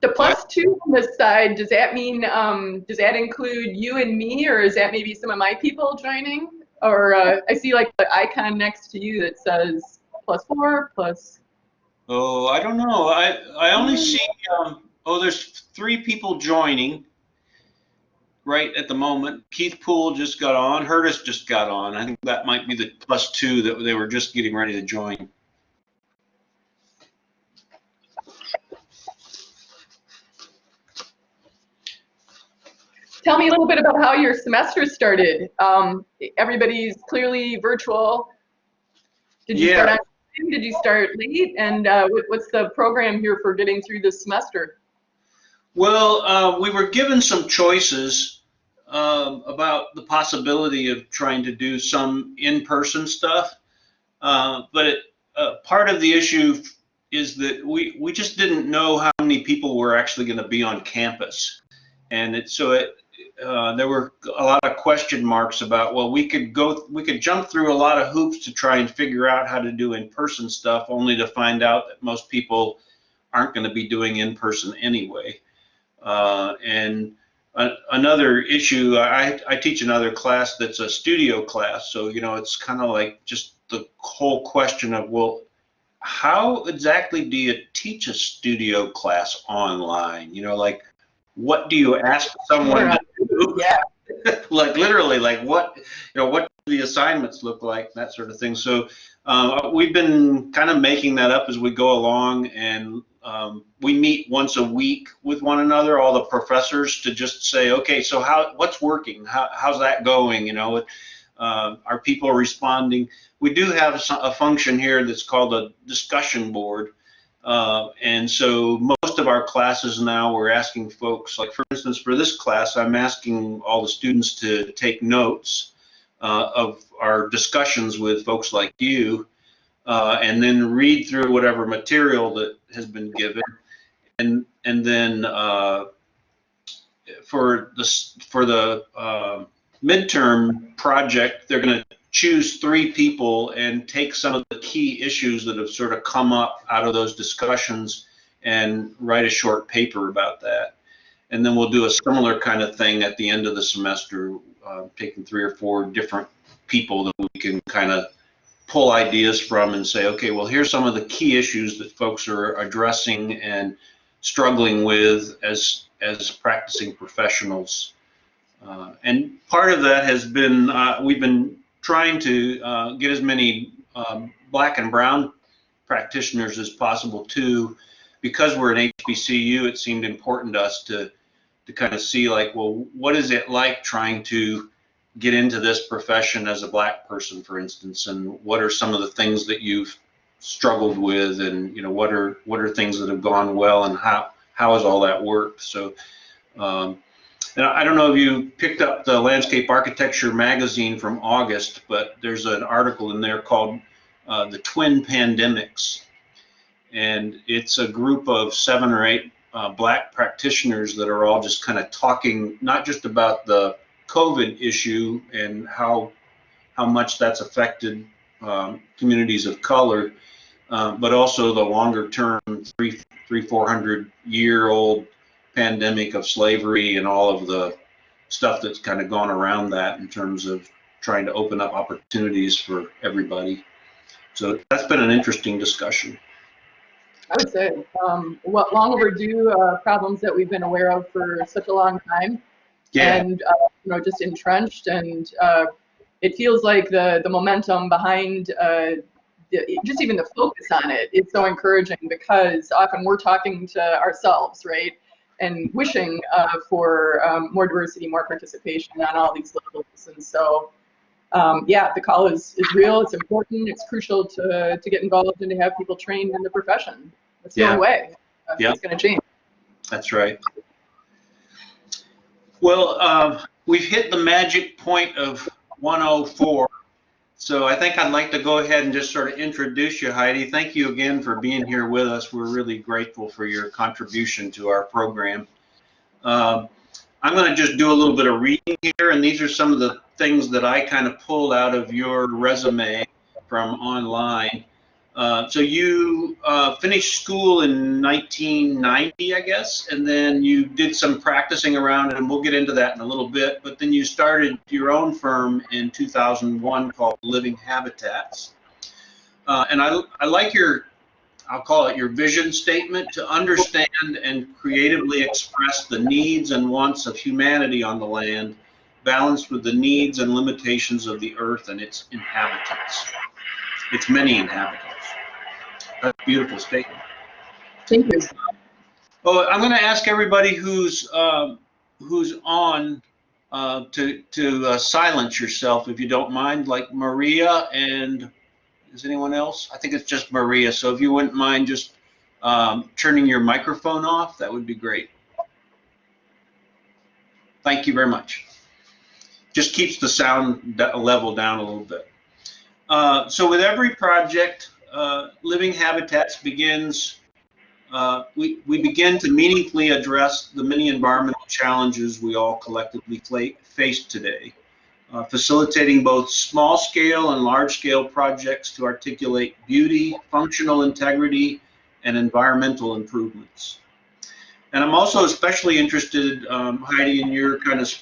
The +2 on this side, does that mean, does that include you and me, or is that maybe some of my people joining? Or I see like the icon next to you that says +4, plus. Oh, I don't know. I only see, oh, there's 3 people joining right at the moment. Keith Poole just got on. Hurtis just got on. I think that might be the +2 that they were just getting ready to join. Tell me a little bit about how your semester started. Everybody's clearly virtual. Did you start on time? Did you start late? And what's the program here for getting through this semester? Well, we were given some choices about the possibility of trying to do some in-person stuff, but part of the issue is that we just didn't know how many people were actually going to be on campus, and there were a lot of question marks about, well, we could jump through a lot of hoops to try and figure out how to do in-person stuff, only to find out that most people aren't going to be doing in-person anyway. And another issue, I teach another class that's a studio class, so it's kind of like just the whole question of, well, how exactly do you teach a studio class online? Like, what do you ask someone to do? Yeah. Like literally, like what do the assignments look like, that sort of thing. So we've been kind of making that up as we go along, and we meet once a week with one another, all the professors, to just say, okay, so what's working? How's that going? Are people responding? We do have a function here that's called a discussion board. And so most of our classes now, we're asking folks, like for instance, for this class, I'm asking all the students to take notes of our discussions with folks like you, and then read through whatever material that has been given, and then for the midterm project, they're going to choose 3 people and take some of the key issues that have sort of come up out of those discussions and write a short paper about that. And then we'll do a similar kind of thing at the end of the semester, taking 3 or 4 different people that we can kind of pull ideas from and say, okay, well, here's some of the key issues that folks are addressing and struggling with as practicing professionals. And part of that has been, we've been trying to get as many black and brown practitioners as possible too. Because we're an HBCU, it seemed important to us to kind of see, like, well, what is it like trying to get into this profession as a black person, for instance, and what are some of the things that you've struggled with, and what are things that have gone well, and how has all that worked? So and I don't know if you picked up the Landscape Architecture magazine from August, but there's an article in there called The Twin Pandemics. And it's a group of 7 or 8 black practitioners that are all just kind of talking, not just about the COVID issue and how much that's affected communities of color, but also the longer term 400-year-old pandemic of slavery and all of the stuff that's kind of gone around that in terms of trying to open up opportunities for everybody. So that's been an interesting discussion. I would say long overdue problems that we've been aware of for such a long time. Yeah. And just entrenched, and it feels like the momentum behind just even the focus on it is so encouraging, because often we're talking to ourselves, right, and wishing for more diversity, more participation on all these levels. And so yeah, the call is real, it's important, it's crucial to get involved and to have people trained in the profession. It's no way it's going to change. That's right. Well, we've hit the magic point of 104, so I think I'd like to go ahead and just sort of introduce you, Heidi. Thank you again for being here with us. We're really grateful for your contribution to our program. I'm going to just do a little bit of reading here, and these are some of the things that I kind of pulled out of your resume from online. So you finished school in 1990, I guess, and then you did some practicing around, and we'll get into that in a little bit, but then you started your own firm in 2001 called Living Habitats. And I like your, I'll call it your vision statement, to understand and creatively express the needs and wants of humanity on the land, balanced with the needs and limitations of the earth and its inhabitants, its many inhabitants. That's a beautiful statement. Thank you. Well, I'm going to ask everybody who's on to silence yourself, if you don't mind, like Maria, and is anyone else? I think it's just Maria. So if you wouldn't mind just turning your microphone off, that would be great. Thank you very much. Just keeps the sound level down a little bit. So with every project, Living Habitats begins, we begin to meaningfully address the many environmental challenges we all collectively face today, facilitating both small-scale and large-scale projects to articulate beauty, functional integrity, and environmental improvements. And I'm also especially interested, Heidi, in your kind of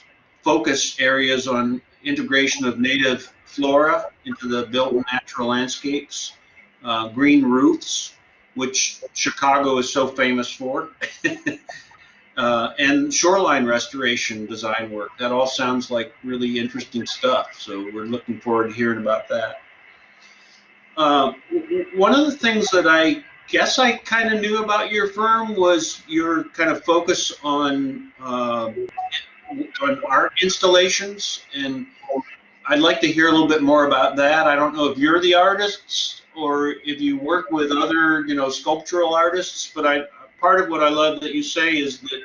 focus areas on integration of native flora into the built natural landscapes, green roofs, which Chicago is so famous for, and shoreline restoration design work. That all sounds like really interesting stuff, so we're looking forward to hearing about that. One of the things that I guess I kind of knew about your firm was your kind of focus on art installations, and I'd like to hear a little bit more about that. I don't know if you're the artists or if you work with other, sculptural artists, but part of what I love that you say is that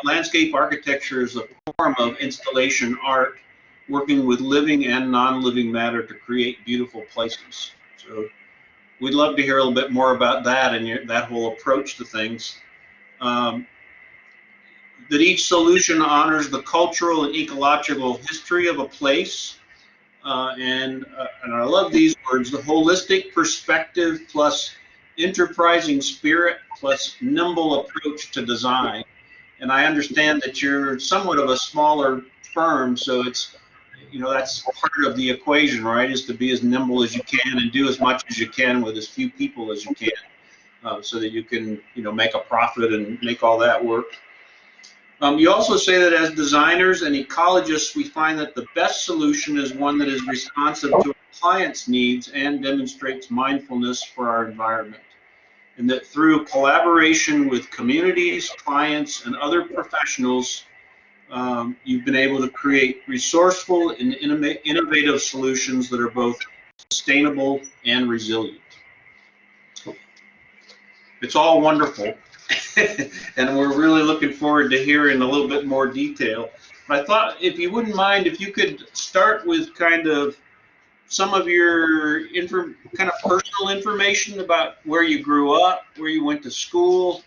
landscape architecture is a form of installation art, working with living and non-living matter to create beautiful places. So we'd love to hear a little bit more about that and that whole approach to things. That each solution honors the cultural and ecological history of a place. And I love these words: the holistic perspective plus enterprising spirit plus nimble approach to design. And I understand that you're somewhat of a smaller firm, so it's, that's part of the equation, right? Is to be as nimble as you can and do as much as you can with as few people as you can, so that you can, make a profit and make all that work. You also say that as designers and ecologists, we find that the best solution is one that is responsive to our clients' needs and demonstrates mindfulness for our environment. And that through collaboration with communities, clients, and other professionals, you've been able to create resourceful and innovative solutions that are both sustainable and resilient. It's all wonderful. And we're really looking forward to hearing a little bit more detail. But I thought, if you wouldn't mind, if you could start with kind of some of your kind of personal information about where you grew up, where you went to school,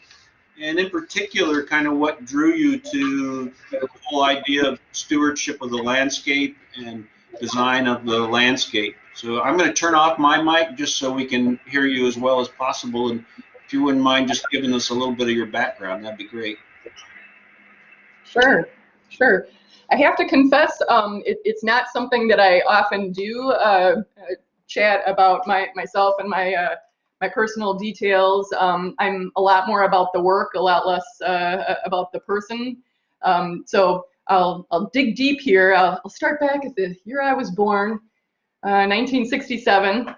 and in particular, kind of what drew you to the whole idea of stewardship of the landscape and design of the landscape. So I'm going to turn off my mic just so we can hear you as well as possible. And if you wouldn't mind just giving us a little bit of your background, that'd be great. Sure. I have to confess, it's not something that I often do, chat about myself and my personal details. I'm a lot more about the work, a lot less about the person. So I'll dig deep here. I'll start back at the year I was born, 1967.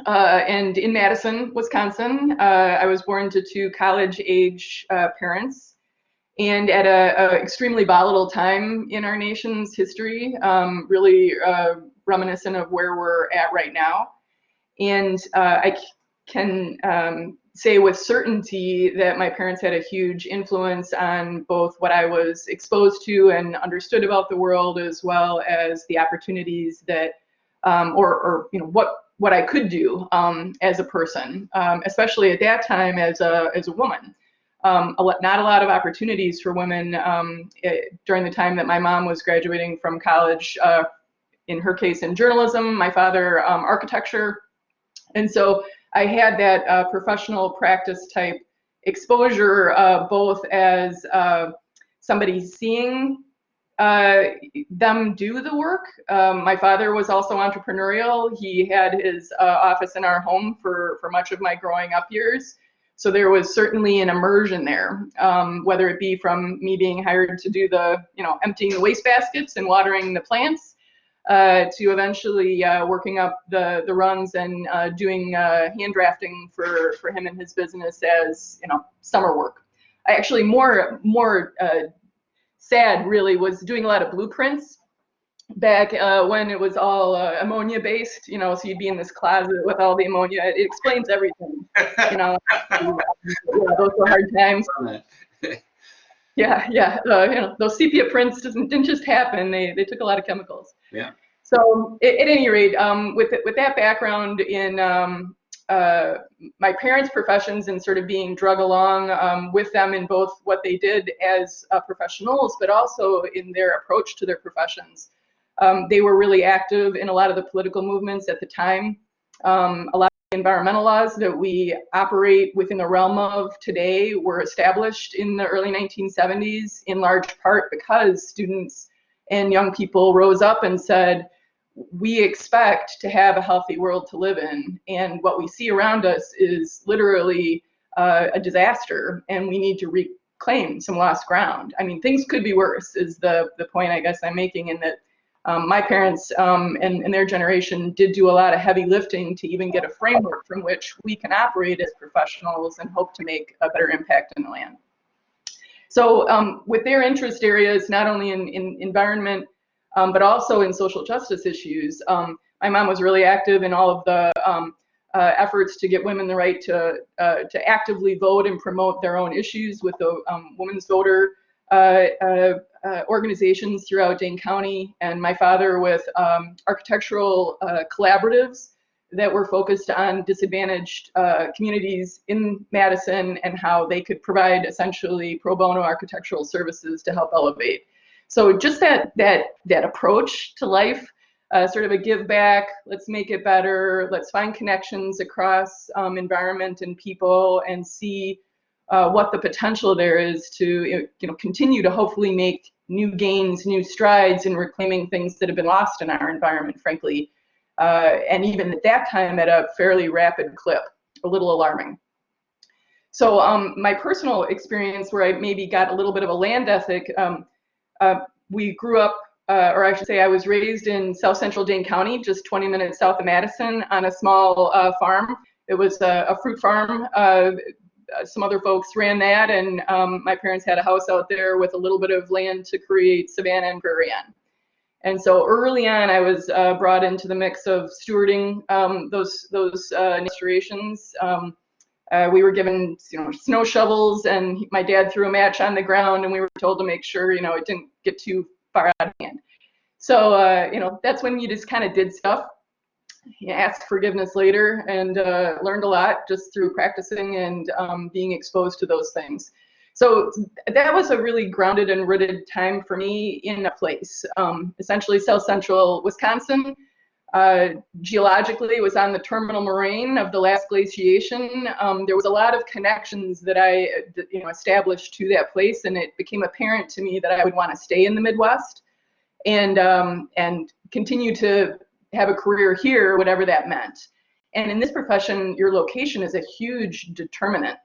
And in Madison, Wisconsin. I was born to two college-age parents, and at a extremely volatile time in our nation's history, really reminiscent of where we're at right now. And I can say with certainty that my parents had a huge influence on both what I was exposed to and understood about the world, as well as the opportunities that, or what I could do as a person, especially at that time as a woman. not a lot of opportunities for women during the time that my mom was graduating from college, in her case in journalism, my father architecture. And so I had that professional practice type exposure, both as somebody seeing them do the work. My father was also entrepreneurial. He had his office in our home for much of my growing up years. So there was certainly an immersion there, whether it be from me being hired to do the, emptying the waste baskets and watering the plants, to eventually working up the runs and doing hand drafting for him and his business as, summer work. I actually more sad really was doing a lot of blueprints back when it was all ammonia based, so you'd be in this closet with all the ammonia. It explains everything, those were hard times. Yeah, those sepia prints didn't just happen. They took a lot of chemicals. Yeah. So at any rate, with that background in my parents' professions and sort of being drug along with them in both what they did as professionals, but also in their approach to their professions. They were really active in a lot of the political movements at the time. A lot of the environmental laws that we operate within the realm of today were established in the early 1970s, in large part because students and young people rose up and said, we expect to have a healthy world to live in, and what we see around us is literally a disaster, and we need to reclaim some lost ground. I mean, things could be worse, is the point I guess I'm making, in that my parents and their generation did do a lot of heavy lifting to even get a framework from which we can operate as professionals and hope to make a better impact in the land. So with their interest areas, not only in environment, but also in social justice issues. My mom was really active in all of the efforts to get women the right to actively vote and promote their own issues with the women's voter organizations throughout Dane County, and my father with architectural collaboratives that were focused on disadvantaged communities in Madison and how they could provide essentially pro bono architectural services to help elevate. So just that approach to life, sort of a give back, let's make it better, let's find connections across environment and people and see what the potential there is to continue to hopefully make new gains, new strides in reclaiming things that have been lost in our environment, frankly, and even at that time at a fairly rapid clip, a little alarming. So my personal experience where I maybe got a little bit of a land ethic, we grew up, or I should say I was raised in South Central Dane County, just 20 minutes south of Madison, on a small farm. It was a fruit farm. Some other folks ran that, and my parents had a house out there with a little bit of land to create savanna and prairie on. And so early on, I was brought into the mix of stewarding those restorations. We were given, snow shovels, and my dad threw a match on the ground, and we were told to make sure, it didn't get too far out of hand. So, that's when you just kind of did stuff. You asked forgiveness later, and learned a lot just through practicing and being exposed to those things. So that was a really grounded and rooted time for me in a place, essentially South Central Wisconsin. Geologically, it was on the terminal moraine of the last glaciation. There was a lot of connections that I established to that place, and it became apparent to me that I would want to stay in the Midwest and continue to have a career here, whatever that meant. And in this profession, your location is a huge determinant.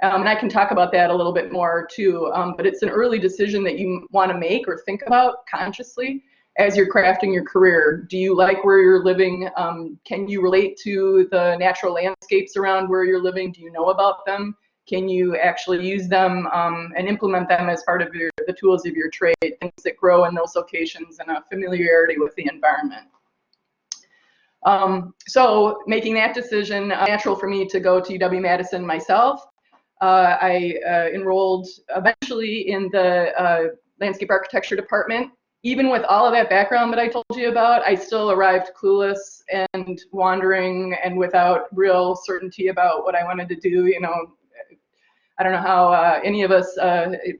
And I can talk about that a little bit more too, but it's an early decision that you want to make or think about consciously as you're crafting your career. Do you like where you're living? Can you relate to the natural landscapes around where you're living? Do you know about them? Can you actually use them and implement them as part of the tools of your trade, things that grow in those locations and a familiarity with the environment? So making that decision, natural for me to go to UW-Madison myself. I enrolled eventually in the landscape architecture department. Even with all of that background that I told you about, I still arrived clueless and wandering and without real certainty about what I wanted to do. I don't know how any of us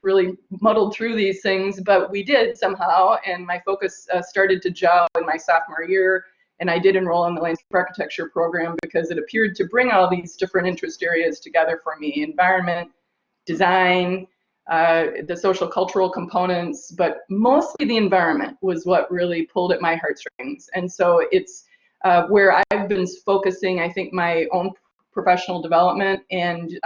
really muddled through these things, but we did somehow, and my focus started to gel in my sophomore year, and I did enroll in the landscape architecture program because it appeared to bring all these different interest areas together for me: environment, design, the social cultural components, but mostly the environment was what really pulled at my heartstrings. And so it's where I've been focusing, I think, my own professional development, and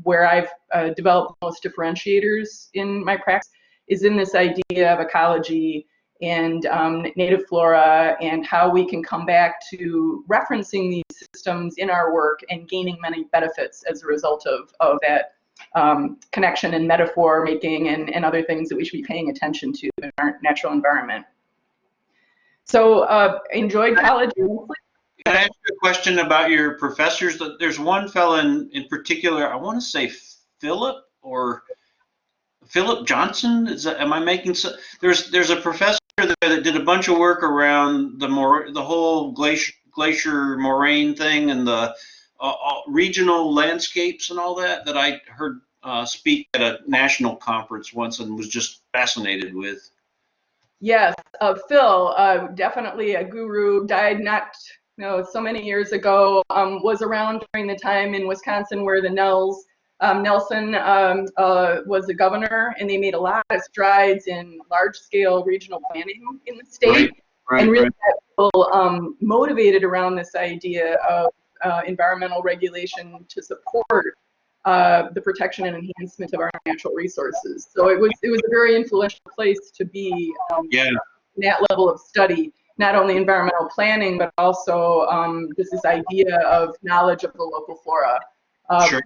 where I've developed most differentiators in my practice is in this idea of ecology and native flora, and how we can come back to referencing these systems in our work and gaining many benefits as a result of that connection and metaphor making and other things that we should be paying attention to in our natural environment. So enjoyed college. Can I ask you a question about your professors? There's one fellow in particular, I want to say Philip Johnson. Am I making so? There's a professor there that did a bunch of work around the whole glacier moraine thing and the regional landscapes and all that I heard speak at a national conference once and was just fascinated with. Yes, Phil, definitely a guru, died not so many years ago, was around during the time in Wisconsin where the Nelson was the governor, and they made a lot of strides in large-scale regional planning in the state. Right, and really got people motivated around this idea of environmental regulation to support the protection and enhancement of our natural resources. So it was a very influential place to be in that level of study, not only environmental planning, but also just this idea of knowledge of the local flora.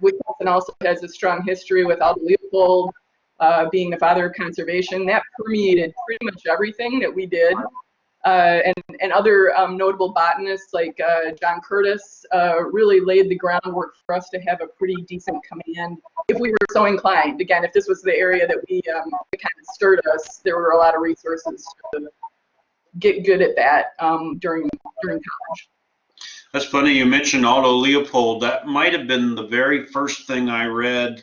Wisconsin also has a strong history with Aldo Leopold being the father of conservation. That permeated pretty much everything that we did. And other notable botanists like John Curtis really laid the groundwork for us to have a pretty decent command if we were so inclined. Again, if this was the area that we that kind of stirred us, there were a lot of resources to get good at that during college. That's funny you mentioned Aldo Leopold. That might have been the very first thing I read,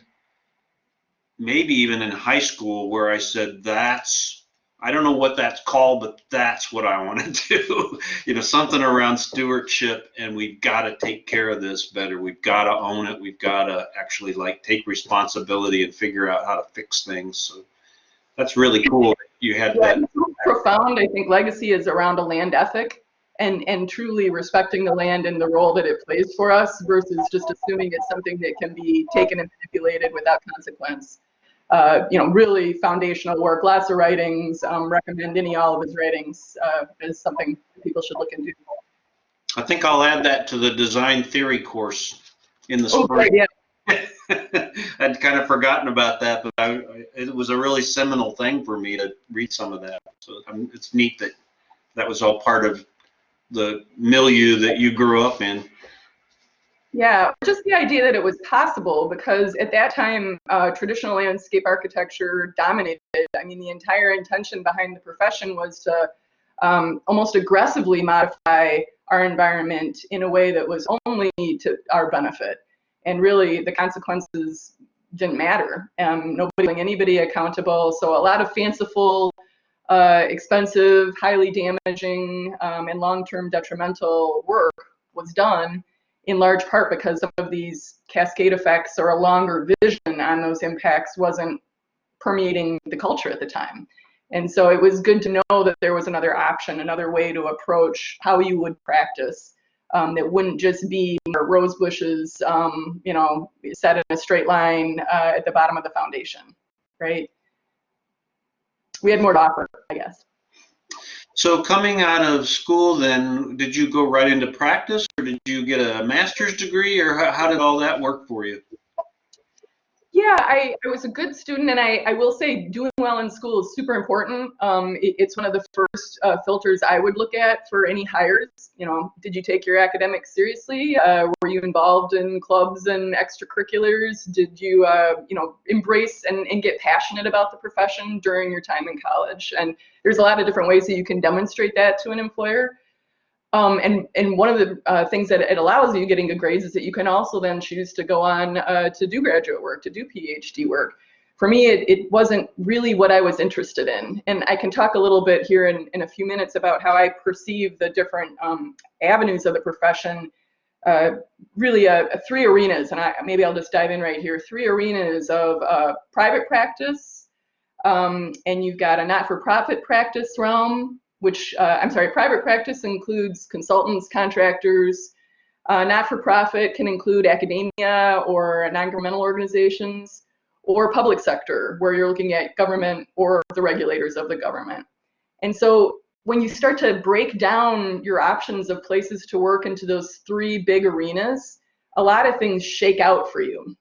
maybe even in high school, where I said, I don't know what that's called, but that's what I want to do. Something around stewardship, and we've got to take care of this better. We've got to own it. We've got to actually take responsibility and figure out how to fix things. So that's really cool that you had that. Profound, I think, legacy is around a land ethic and truly respecting the land and the role that it plays for us versus just assuming it's something that can be taken and manipulated without consequence. Really foundational work, lots of writings, recommend all of his writings as something people should look into. I think I'll add that to the design theory course in the spring. Yeah. I'd kind of forgotten about that, but it was a really seminal thing for me to read some of that. So it's neat that was all part of the milieu that you grew up in. Yeah, just the idea that it was possible, because at that time, traditional landscape architecture dominated. I mean, the entire intention behind the profession was to almost aggressively modify our environment in a way that was only to our benefit. And really, the consequences didn't matter. Nobody holding anybody accountable. So a lot of fanciful, expensive, highly damaging, and long-term detrimental work was done, in large part because some of these cascade effects or a longer vision on those impacts wasn't permeating the culture at the time. And so it was good to know that there was another option, another way to approach how you would practice that wouldn't just be rose bushes, set in a straight line at the bottom of the foundation, right? We had more to offer, I guess. So coming out of school then, did you go right into practice, or did you get a master's degree, or how did all that work for you? Yeah, I was a good student, and I will say doing well in school is super important. It's one of the first filters I would look at for any hires. Did you take your academics seriously? Were you involved in clubs and extracurriculars? Did you, embrace and get passionate about the profession during your time in college? And there's a lot of different ways that you can demonstrate that to an employer. And one of the things that it allows you getting good grades is that you can also then choose to go on to do graduate work, to do PhD work. For me, it wasn't really what I was interested in. And I can talk a little bit here in a few minutes about how I perceive the different avenues of the profession. Really three arenas, and maybe I'll just dive in right here. Three arenas of private practice, and you've got a not-for-profit practice realm, which, I'm sorry, private practice includes consultants, contractors. Not-for-profit can include academia or non-governmental organizations, or public sector, where you're looking at government or the regulators of the government. And so when you start to break down your options of places to work into those three big arenas, a lot of things shake out for you.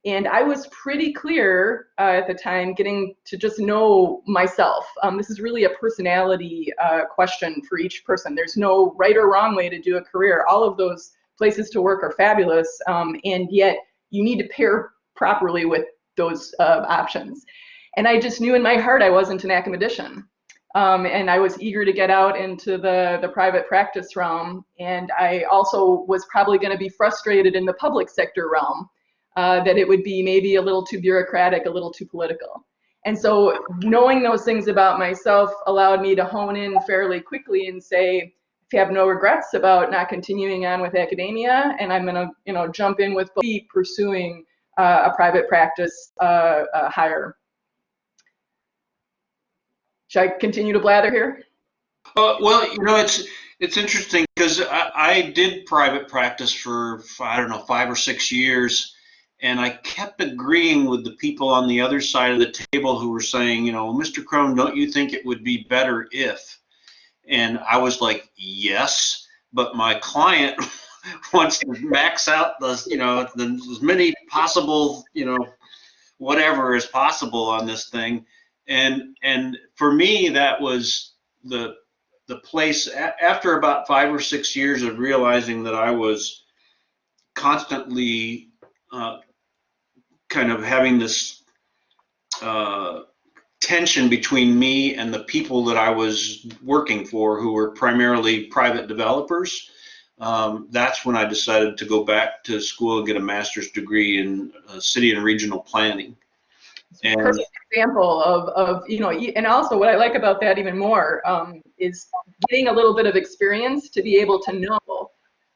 And I was pretty clear at the time, getting to just know myself. This is really a personality question for each person. There's no right or wrong way to do a career. All of those places to work are fabulous, and yet you need to pair properly with those options. And I just knew in my heart I wasn't an academician. And I was eager to get out into the private practice realm. And I also was probably going to be frustrated in the public sector realm, that it would be maybe a little too bureaucratic, a little too political. And so knowing those things about myself allowed me to hone in fairly quickly and say, if you have no regrets about not continuing on with academia, and I'm going to, jump in with pursuing a private practice hire. Should I continue to blather here? Well, it's interesting because I did private practice for, I don't know, 5 or 6 years, and I kept agreeing with the people on the other side of the table who were saying, Mr. Crone, don't you think it would be better if? And I was like, yes, but my client wants to max out as many possible, whatever is possible on this thing. And for me, that was the place. After about 5 or 6 years of realizing that I was constantly kind of having this tension between me and the people that I was working for, who were primarily private developers, that's when I decided to go back to school and get a master's degree in city and regional planning. And perfect example of and also what I like about that even more is getting a little bit of experience to be able to know.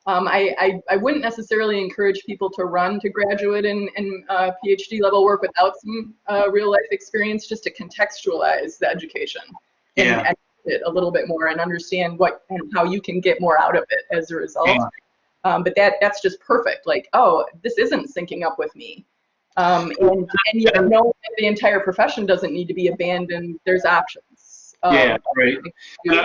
I wouldn't necessarily encourage people to run to graduate and PhD level work without some real life experience, just to contextualize the education and it a little bit more and understand what and how you can get more out of it as a result. Yeah. But that's just perfect. Like, oh, this isn't syncing up with me. And yet know that the entire profession doesn't need to be abandoned. There's options. Yeah, right. And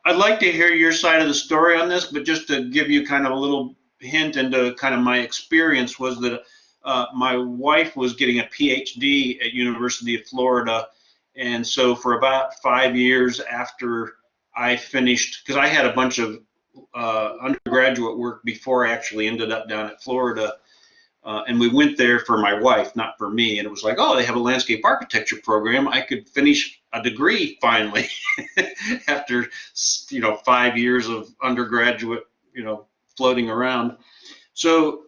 I'd like to hear your side of the story on this, but just to give you kind of a little hint into kind of my experience was that my wife was getting a PhD at University of Florida. And so for about 5 years after I finished, because I had a bunch of undergraduate work before I actually ended up down at Florida. And we went there for my wife, not for me. And it was like, oh, they have a landscape architecture program. I could finish a degree finally after 5 years of undergraduate, floating around. So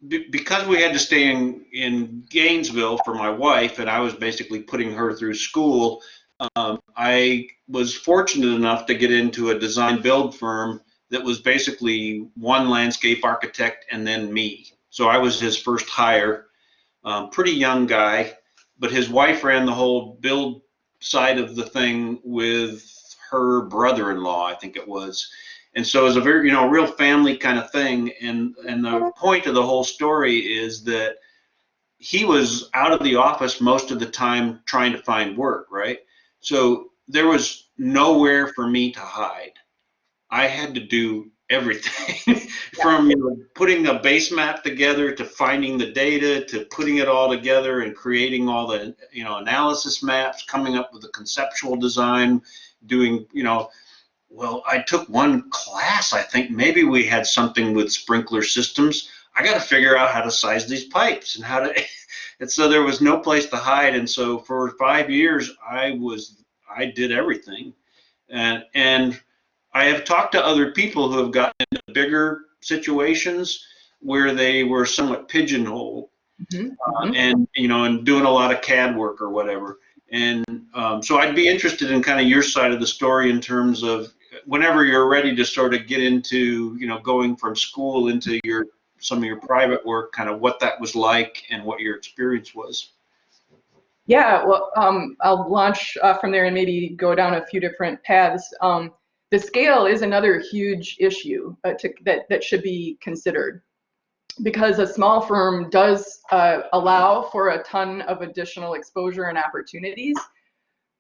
because we had to stay in Gainesville for my wife, and I was basically putting her through school, I was fortunate enough to get into a design build firm that was basically one landscape architect and then me. So I was his first hire. Pretty young guy, but his wife ran the whole build side of the thing with her brother-in-law, I think it was. And so it was a very, real family kind of thing. And the point of the whole story is that he was out of the office most of the time trying to find work, right? So there was nowhere for me to hide. I had to do everything from putting a base map together to finding the data to putting it all together and creating all the analysis maps, coming up with the conceptual design, doing well, I took one class, I think maybe we had something with sprinkler systems. I got to figure out how to size these pipes and and so there was no place to hide. And so for 5 years I did everything. And I have talked to other people who have gotten into bigger situations where they were somewhat pigeonholed, and and doing a lot of CAD work or whatever. And so I'd be interested in kind of your side of the story in terms of whenever you're ready to sort of get into, going from school into some of your private work, kind of what that was like and what your experience was. Yeah, well, I'll launch from there and maybe go down a few different paths. The scale is another huge issue that should be considered, because a small firm does allow for a ton of additional exposure and opportunities,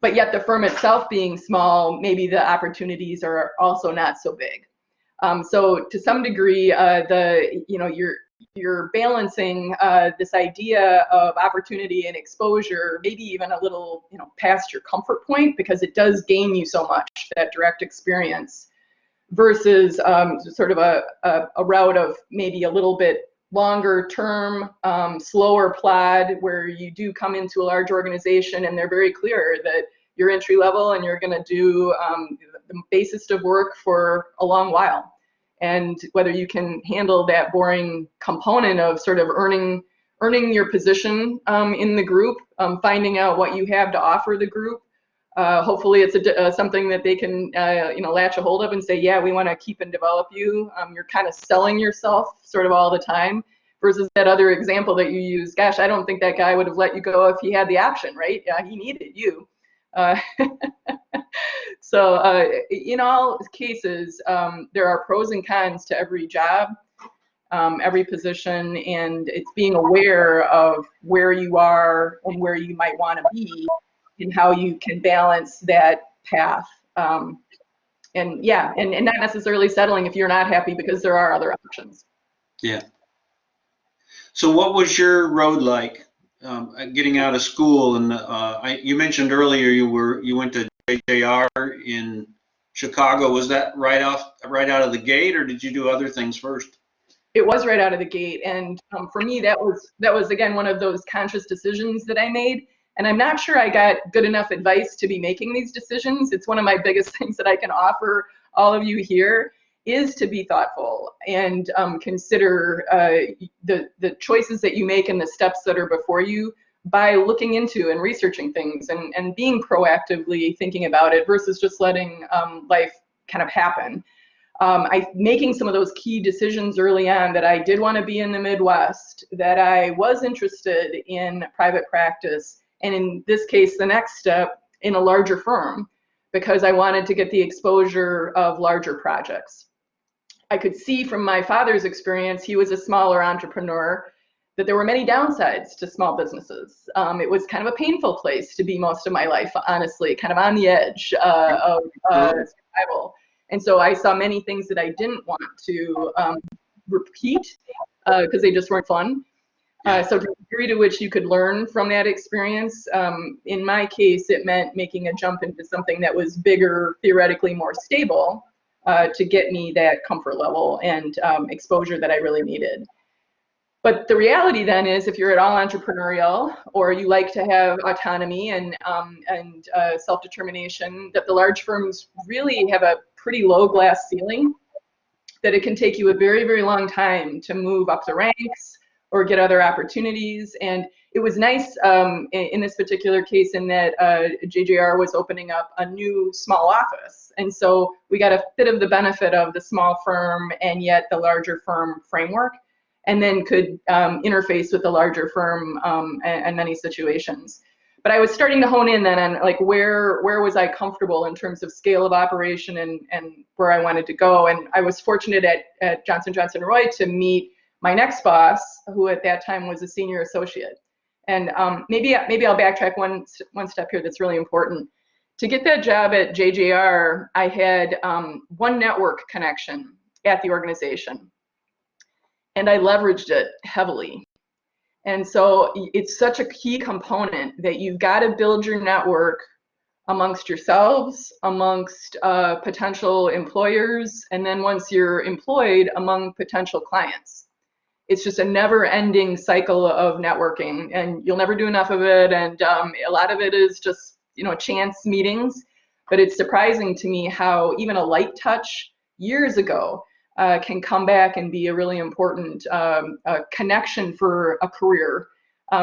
but yet the firm itself being small, maybe the opportunities are also not so big. So to some degree, you're balancing this idea of opportunity and exposure, maybe even a little past your comfort point, because it does gain you so much, that direct experience, versus sort of a route of maybe a little bit longer term, slower plod, where you do come into a large organization and they're very clear that you're entry level and you're going to do the basest of work for a long while. And whether you can handle that boring component of sort of earning your position in the group, finding out what you have to offer the group. Hopefully it's something that they can latch a hold of and say, yeah, we want to keep and develop you. You're kind of selling yourself sort of all the time, versus that other example that you use. Gosh, I don't think that guy would have let you go if he had the option, right? Yeah, he needed you. So in all cases, there are pros and cons to every job, every position, and it's being aware of where you are and where you might want to be and how you can balance that path. And not necessarily settling if you're not happy, because there are other options. Yeah. So what was your road like getting out of school? And you mentioned earlier you went to JJR in Chicago. Was that right out of the gate, or did you do other things first? It was right out of the gate, and for me that was again one of those conscious decisions that I made. And I'm not sure I got good enough advice to be making these decisions. It's one of my biggest things that I can offer all of you here, is to be thoughtful and consider the choices that you make and the steps that are before you, by looking into and researching things and being proactively thinking about it, versus just letting life kind of happen. Making some of those key decisions early on, that I did want to be in the Midwest, that I was interested in private practice, and in this case, the next step, in a larger firm, because I wanted to get the exposure of larger projects. I could see from my father's experience, he was a smaller entrepreneur, that there were many downsides to small businesses. It was kind of a painful place to be most of my life, honestly, kind of on the edge of survival. And so I saw many things that I didn't want to repeat, because they just weren't fun. So to the degree to which you could learn from that experience, in my case, it meant making a jump into something that was bigger, theoretically more stable, to get me that comfort level and exposure that I really needed. But the reality then is, if you're at all entrepreneurial, or you like to have autonomy and self-determination, that the large firms really have a pretty low glass ceiling, that it can take you a very, very long time to move up the ranks or get other opportunities. And it was nice in this particular case, in that JJR was opening up a new small office. And so we got a bit of the benefit of the small firm and yet the larger firm framework, and then could interface with the larger firm in many situations. But I was starting to hone in then on like where was I comfortable in terms of scale of operation and where I wanted to go. And I was fortunate at Johnson Johnson Roy to meet my next boss, who at that time was a senior associate. And maybe I'll backtrack one step here that's really important. To get that job at JJR, I had one network connection at the organization, and I leveraged it heavily. And so it's such a key component that you've got to build your network amongst yourselves, amongst potential employers, and then once you're employed, among potential clients. It's just a never-ending cycle of networking, and you'll never do enough of it. And a lot of it is just chance meetings. but it's surprising to me how even a light touch years ago can come back and be a really important connection for a career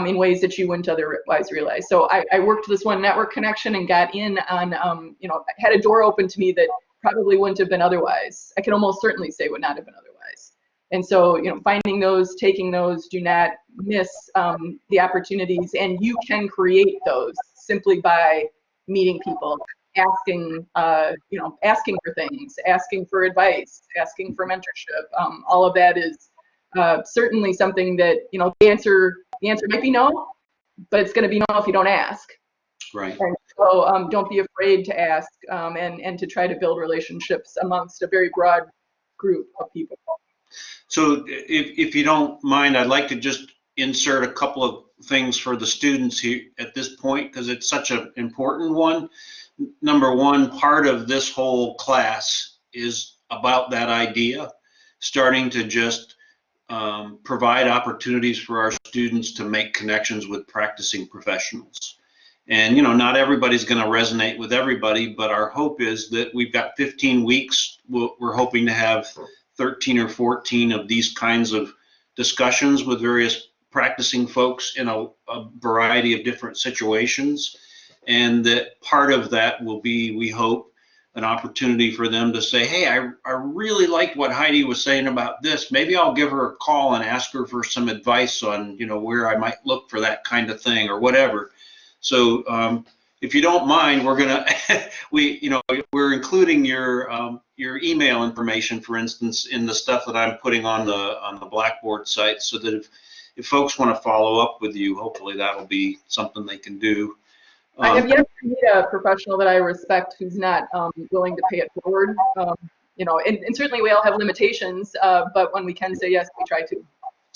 in ways that you wouldn't otherwise realize. So I worked this one network connection and got in on, had a door open to me that probably wouldn't have been otherwise. I can almost certainly say would not have been otherwise. And so, finding those, taking those, do not miss the opportunities, and you can create those simply by meeting people, asking, asking for things, asking for advice, asking for mentorship. All of that is certainly something that, the answer might be no, but it's going to be no if you don't ask. Right. And so don't be afraid to ask and to try to build relationships amongst a very broad group of people. So if you don't mind, I'd like to just insert a couple of things for the students here at this point, because it's such an important one. Number one, part of this whole class is about that idea, starting to just provide opportunities for our students to make connections with practicing professionals. And, not everybody's going to resonate with everybody, but our hope is that we've got 15 weeks. We're hoping to have 13 or 14 of these kinds of discussions with various practicing folks in a variety of different situations. And that part of that will be, we hope, an opportunity for them to say, hey, I really liked what Heidi was saying about this. Maybe I'll give her a call and ask her for some advice on, where I might look for that kind of thing or whatever. So if you don't mind, we're gonna we're including your email information, for instance, in the stuff that I'm putting on the Blackboard site, so that if folks want to follow up with you, hopefully that'll be something they can do. I have yet to meet a professional that I respect who's not willing to pay it forward. And certainly we all have limitations, but when we can say yes, we try to.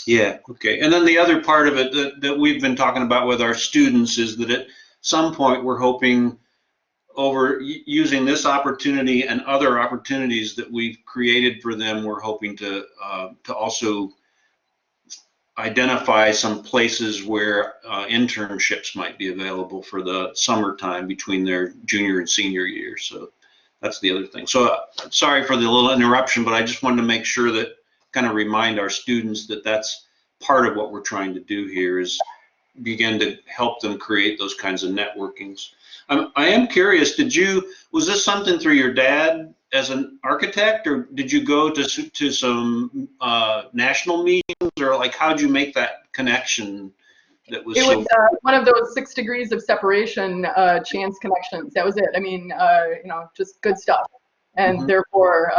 Yeah, okay. And then the other part of it that we've been talking about with our students is that at some point we're hoping, over using this opportunity and other opportunities that we've created for them, we're hoping to also identify some places where internships might be available for the summertime between their junior and senior year. So that's the other thing. So sorry for the little interruption, but I just wanted to make sure that, kind of remind our students that that's part of what we're trying to do here, is begin to help them create those kinds of networkings. I am curious, was this something through your dad as an architect, or did you go to some national meetings, or like how'd you make that connection? It was one of those 6 degrees of separation chance connections. That was it. I mean, just good stuff. And therefore,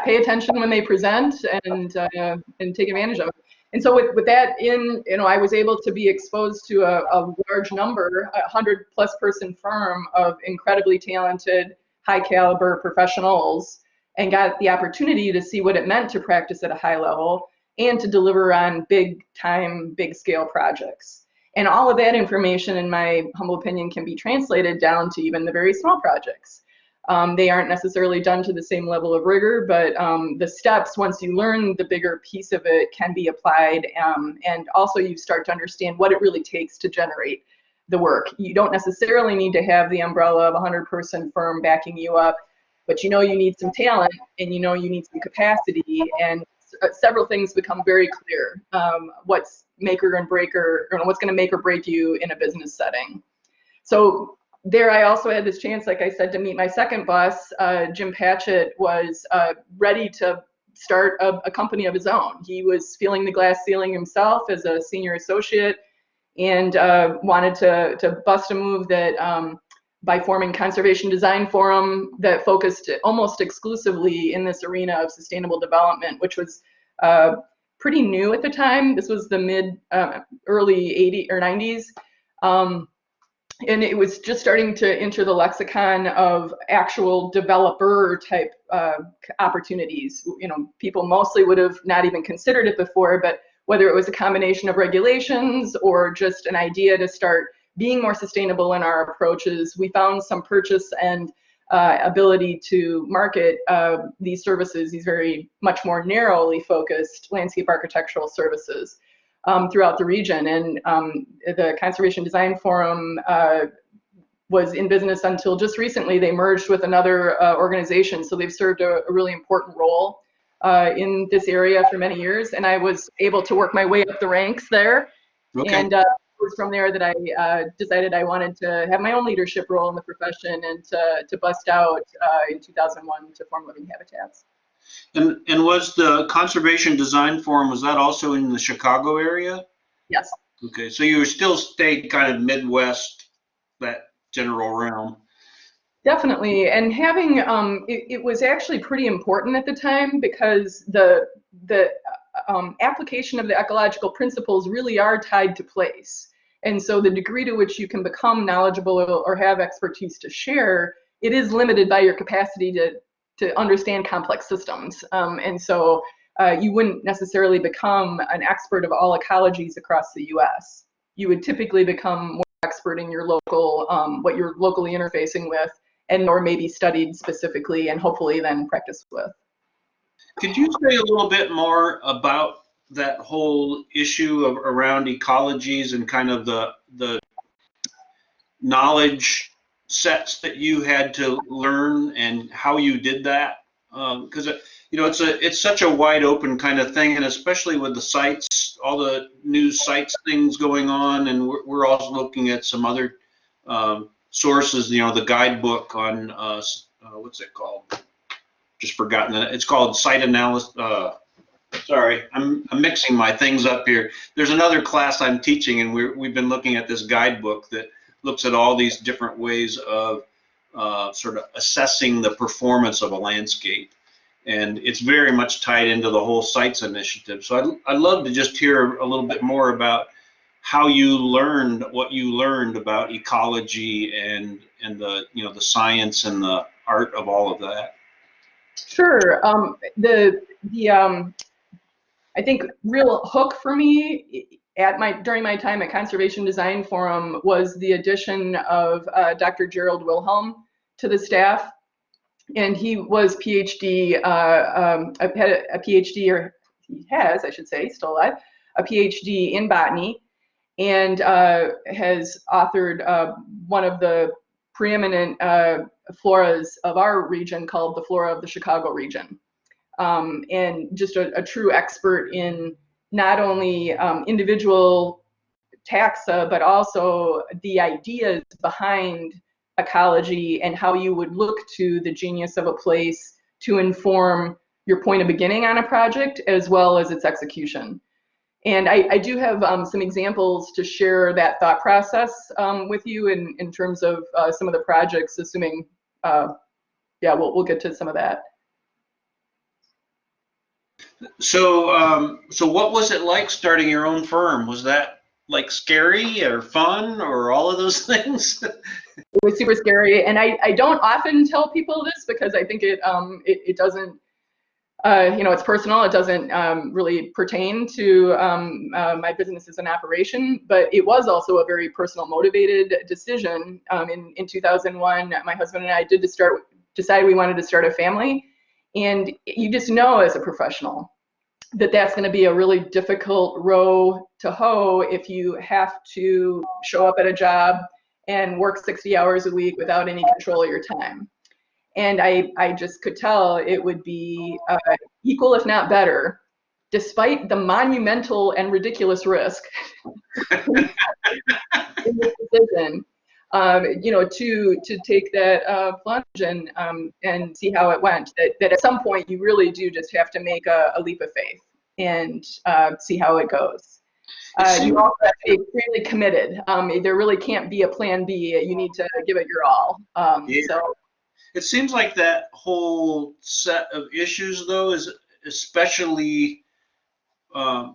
pay attention when they present and take advantage of it. And so with that I was able to be exposed to a large number, 100+ person firm of incredibly talented, high caliber professionals, and got the opportunity to see what it meant to practice at a high level and to deliver on big time, big scale projects. And all of that information, in my humble opinion, can be translated down to even the very small projects. They aren't necessarily done to the same level of rigor, but the steps, once you learn the bigger piece of it, can be applied. And also you start to understand what it really takes to generate the work. You don't necessarily need to have the umbrella of a 100-person firm backing you up, but you need some talent, and you need some capacity, and several things become very clear. What's maker and breaker, or what's going to make or break you in a business setting. So there I also had this chance, like I said, to meet my second boss. Jim Patchett was ready to start a company of his own. He was feeling the glass ceiling himself as a senior associate, and wanted to bust a move that by forming Conservation Design Forum that focused almost exclusively in this arena of sustainable development, which was pretty new at the time. This was the early 80s or 90s. And it was just starting to enter the lexicon of actual developer type opportunities. People mostly would have not even considered it before, but whether it was a combination of regulations or just an idea to start being more sustainable in our approaches, we found some purchase and ability to market these services, these very much more narrowly focused landscape architectural services throughout the region. And the Conservation Design Forum was in business until just recently. They merged with another organization, so they've served a really important role in this area for many years, and I was able to work my way up the ranks there. Okay. And it was from there that I decided I wanted to have my own leadership role in the profession and to bust out in 2001 to form Living Habitats. And was the Conservation Design Forum, was that also in the Chicago area? Yes. Okay, so you still stayed kind of Midwest, that general realm. Definitely, and having it was actually pretty important at the time because the application of the ecological principles really are tied to place, and so the degree to which you can become knowledgeable or have expertise to share, it is limited by your capacity to understand complex systems, and so you wouldn't necessarily become an expert of all ecologies across the U.S. You would typically become more expert in your local what you're locally interfacing with, and or maybe studied specifically and hopefully then practiced with. Could you say a little bit more about that whole issue of around ecologies and kind of the knowledge sets that you had to learn and how you did that? Because you know, it's such a wide open kind of thing, and especially with the sites, all the news sites things going on, and we're also looking at some other sources. You know, the guidebook on what's it called? Just forgotten it. It's called Site Analysis. Sorry, I'm mixing my things up here. There's another class I'm teaching, and we've been looking at this guidebook that looks at all these different ways of sort of assessing the performance of a landscape. And it's very much tied into the whole sites initiative. So I'd love to just hear a little bit more about how you learned what you learned about ecology and the, you know, the science and the art of all of that. Sure. I think real hook for me during my time at Conservation Design Forum was the addition of Dr. Gerald Wilhelm to the staff, and he was PhD, had a PhD, or he has, I should say, he's still alive, a PhD in botany, and has authored one of the preeminent floras of our region called the Flora of the Chicago region. And just a true expert in not only individual taxa, but also the ideas behind ecology and how you would look to the genius of a place to inform your point of beginning on a project as well as its execution. And I do have some examples to share that thought process with you in terms of some of the projects, assuming, yeah, we'll get to some of that. So, so what was it like starting your own firm? Was that like scary or fun or all of those things? It was super scary, and I don't often tell people this because I think it doesn't, you know, it's personal. It doesn't really pertain to my business as an operation, but it was also a very personal motivated decision. In 2001, my husband and I did decide we wanted to start a family, and you just know as a professional that that's going to be a really difficult row to hoe if you have to show up at a job and work 60 hours a week without any control of your time. And I just could tell it would be equal, if not better, despite the monumental and ridiculous risk in this decision, you know, to take that plunge and see how it went. That at some point you really do just have to make a leap of faith and see how it goes. You also have to be extremely committed. There really can't be a plan B. You need to give it your all. Yeah. So. It seems like that whole set of issues, though, is especially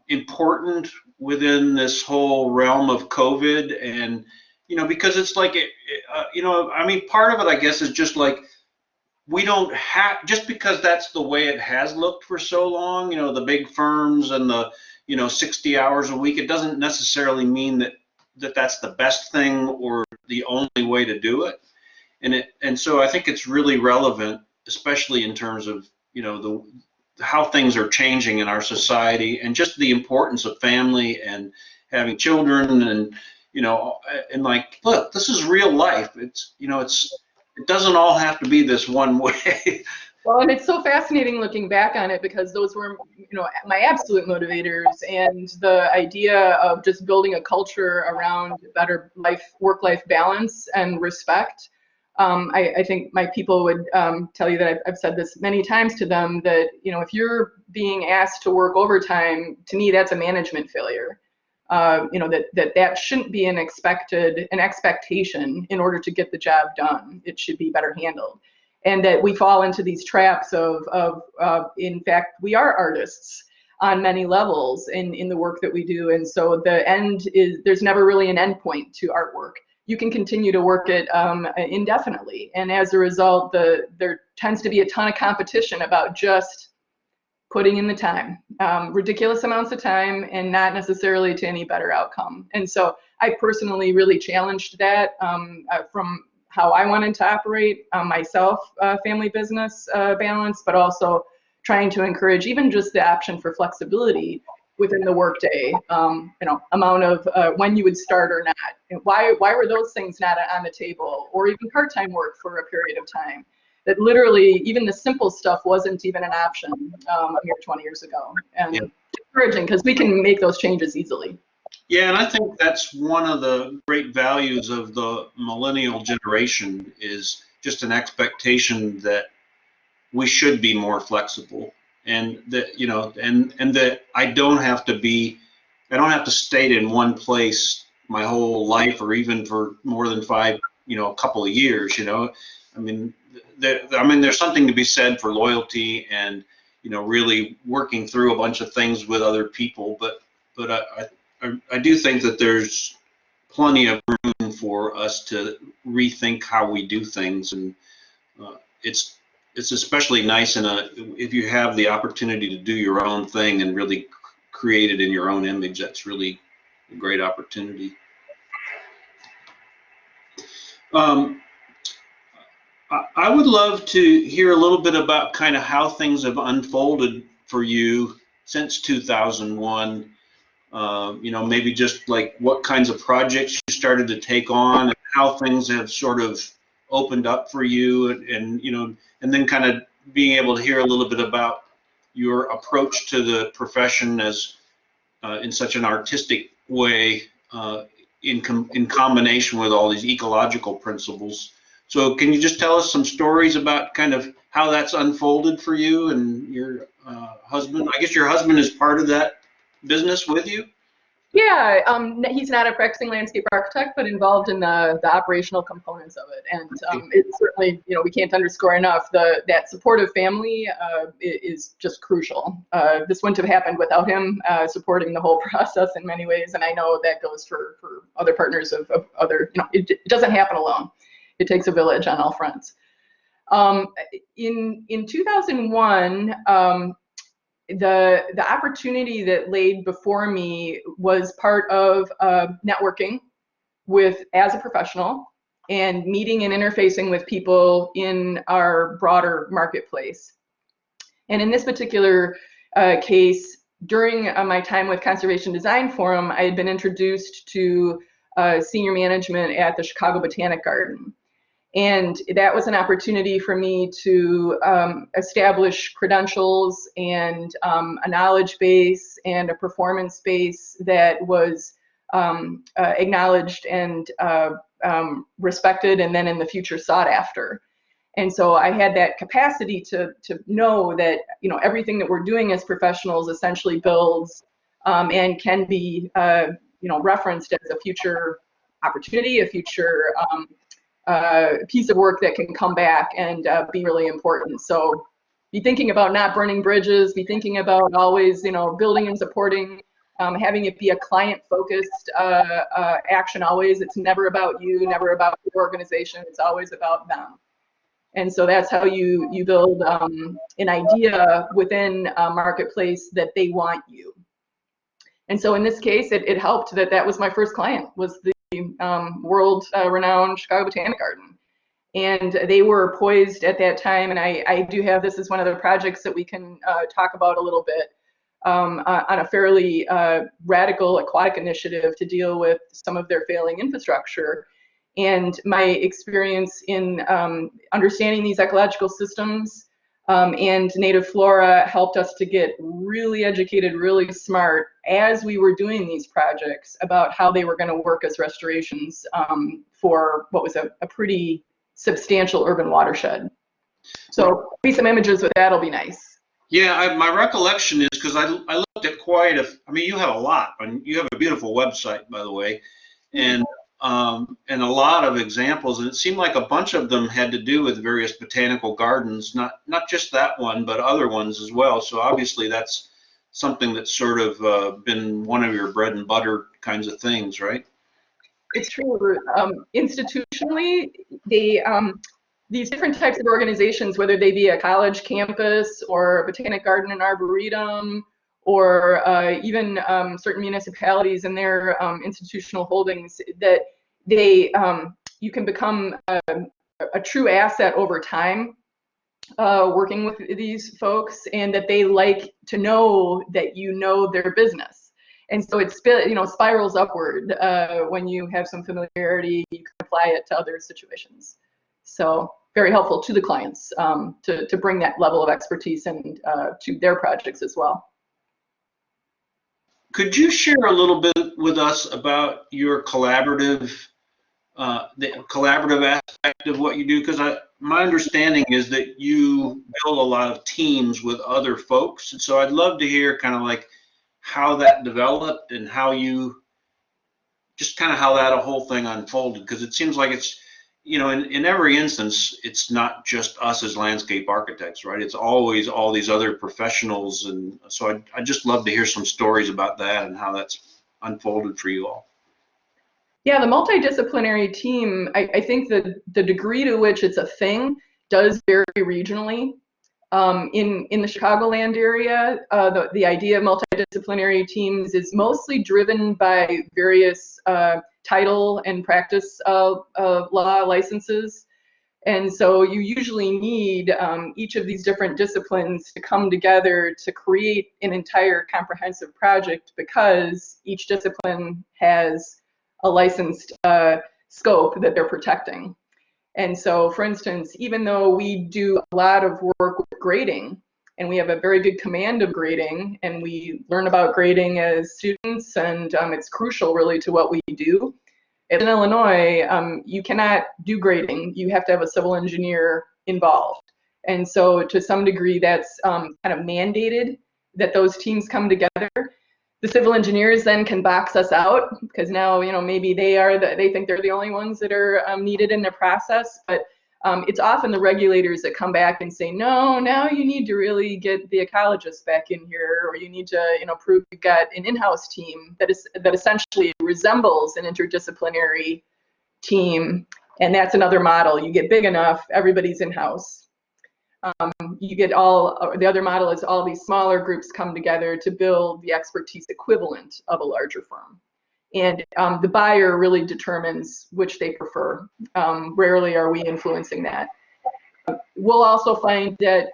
important within this whole realm of COVID. And, you know, because it's like, you know, I mean, part of it, I guess, is just like, we don't have, just because that's the way it has looked for so long, you know, the big firms and the, you know, 60 hours a week, it doesn't necessarily mean that that's the best thing or the only way to do it. And so I think it's really relevant, especially in terms of, you know, how things are changing in our society and just the importance of family and having children and, you know, and like, look, this is real life. It's, you know, it doesn't all have to be this one way. Well, and it's so fascinating looking back on it because those were, you know, my absolute motivators, and the idea of just building a culture around better work-life balance and respect. I think my people would tell you that I've said this many times to them that, you know, if you're being asked to work overtime, to me, that's a management failure. You know, that shouldn't be an expectation in order to get the job done. It should be better handled. And that we fall into these traps of in fact, we are artists on many levels in the work that we do. And so the end is, there's never really an end point to artwork. You can continue to work it indefinitely. And as a result, there tends to be a ton of competition about just putting in the time, ridiculous amounts of time, and not necessarily to any better outcome. And so I personally really challenged that from how I wanted to operate myself, family business balance, but also trying to encourage even just the option for flexibility within the workday, you know, amount of when you would start or not. And why were those things not on the table, or even part-time work for a period of time? That literally even the simple stuff wasn't even an option a mere 20 years ago. And Yeah. encouraging, because we can make those changes easily. Yeah, and I think that's one of the great values of the millennial generation is just an expectation that we should be more flexible, and that, you know, and that I don't have to stay in one place my whole life, or even for more than five, you know, a couple of years, you know. I mean, there's something to be said for loyalty and, you know, really working through a bunch of things with other people, but I do think that there's plenty of room for us to rethink how we do things, and it's especially nice if you have the opportunity to do your own thing and really create it in your own image. That's really a great opportunity. I would love to hear a little bit about kind of how things have unfolded for you since 2001. You know, maybe just like what kinds of projects you started to take on, and how things have sort of opened up for you, and you know, and then kind of being able to hear a little bit about your approach to the profession as in such an artistic way, in combination with all these ecological principles. So can you just tell us some stories about kind of how that's unfolded for you and your husband? I guess your husband is part of that business with you? Yeah, he's not a practicing landscape architect, but involved in the operational components of it. And it's certainly, you know, we can't underscore enough that supportive family is just crucial. This wouldn't have happened without him supporting the whole process in many ways. And I know that goes for other partners of other, you know, it doesn't happen alone. It takes a village on all fronts. In 2001, the opportunity that laid before me was part of networking as a professional, and meeting and interfacing with people in our broader marketplace. And in this particular case, during my time with Conservation Design Forum, I had been introduced to senior management at the Chicago Botanic Garden. And that was an opportunity for me to establish credentials and a knowledge base and a performance base that was acknowledged and respected, and then in the future sought after. And so I had that capacity to know that, you know, everything that we're doing as professionals essentially builds and can be, you know, referenced as a future opportunity, a future piece of work that can come back and be really important. So be thinking about not burning bridges, be thinking about always, you know, building and supporting, having it be a client-focused action always. It's never about you, never about your organization, it's always about them. And so that's how you build an idea within a marketplace that they want you. And so in this case, it helped that was my first client, was the world-renowned Chicago Botanic Garden. And they were poised at that time, and I do have this as one of the projects that we can talk about a little bit. on a fairly radical aquatic initiative to deal with some of their failing infrastructure. And my experience in understanding these ecological systems and native flora helped us to get really educated, really smart as we were doing these projects about how they were going to work as restorations for what was a pretty substantial urban watershed. So maybe some images with that'll be nice. Yeah, my recollection is, because I looked at quite a, I mean, you have a lot, and you have a beautiful website, by the way, and a lot of examples, and it seemed like a bunch of them had to do with various botanical gardens, not just that one, but other ones as well. So obviously that's something that's sort of been one of your bread and butter kinds of things, right? It's true. Institutionally, these different types of organizations, whether they be a college campus or a botanic garden and arboretum, or even certain municipalities and their institutional holdings, that you can become a true asset over time working with these folks, and that they like to know that you know their business. And so it spirals upward when you have some familiarity. You can apply it to other situations. So very helpful to the clients to bring that level of expertise and to their projects as well. Could you share a little bit with us about your collaborative, the collaborative aspect of what you do? Because my understanding is that you build a lot of teams with other folks, and so I'd love to hear kind of like how that developed and how you just kind of how that whole thing unfolded, because it seems like it's, you know, in every instance, it's not just us as landscape architects, right? It's always all these other professionals. And so I'd just love to hear some stories about that and how that's unfolded for you all. Yeah, the multidisciplinary team, I think that the degree to which it's a thing does vary regionally. In the Chicagoland area, the idea of multidisciplinary teams is mostly driven by various title and practice law licenses. And so you usually need each of these different disciplines to come together to create an entire comprehensive project, because each discipline has a licensed scope that they're protecting. And so, for instance, even though we do a lot of work with grading, and we have a very good command of grading, and we learn about grading as students, and it's crucial really to what we do. In Illinois, you cannot do grading. You have to have a civil engineer involved. And so to some degree, that's kind of mandated that those teams come together. The civil engineers then can box us out, because now, you know, maybe they think they're the only ones that are needed in the process. But it's often the regulators that come back and say, no, now you need to really get the ecologists back in here, or you need to, you know, prove you've got an in-house team that essentially resembles an interdisciplinary team. And that's another model. You get big enough, everybody's in-house. You get the other model is all these smaller groups come together to build the expertise equivalent of a larger firm. And the buyer really determines which they prefer. Rarely are we influencing that. We'll also find that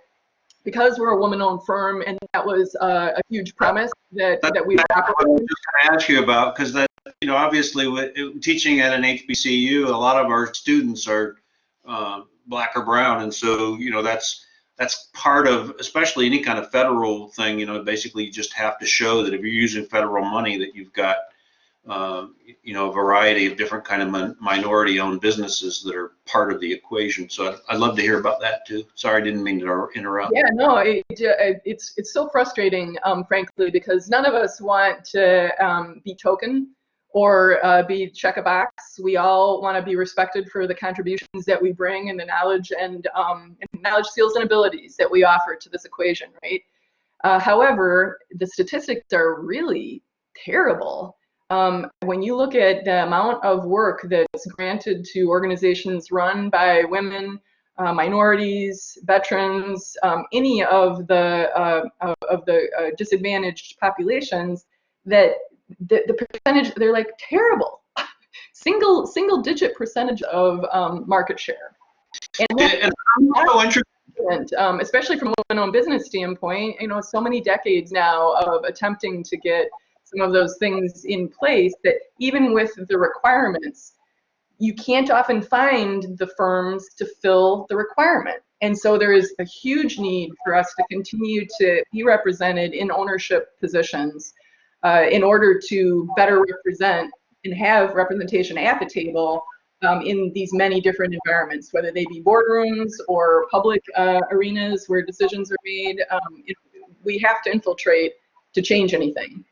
because we're a woman-owned firm, and that was a huge premise that we were just going to ask you about, because that, you know, obviously teaching at an HBCU, a lot of our students are Black or brown, and so, you know, that's part of, especially any kind of federal thing, you know, basically you just have to show that if you're using federal money that you've got, you know, a variety of different kind of minority-owned businesses that are part of the equation. So I'd love to hear about that too. Sorry, I didn't mean to interrupt. Yeah, no, it's so frustrating, frankly, because none of us want to be token or be check a box. We all want to be respected for the contributions that we bring and the knowledge and knowledge, skills, and abilities that we offer to this equation, right? However, the statistics are really terrible. When you look at the amount of work that's granted to organizations run by women, minorities, veterans, any of the disadvantaged populations, that the percentage, they're like terrible. single digit percentage of market share. And I'm so interested especially from a woman-owned business standpoint. You know, so many decades now of attempting to get some of those things in place that even with the requirements, you can't often find the firms to fill the requirement. And so there is a huge need for us to continue to be represented in ownership positions in order to better represent and have representation at the table in these many different environments, whether they be boardrooms or public arenas where decisions are made. We have to infiltrate to change anything.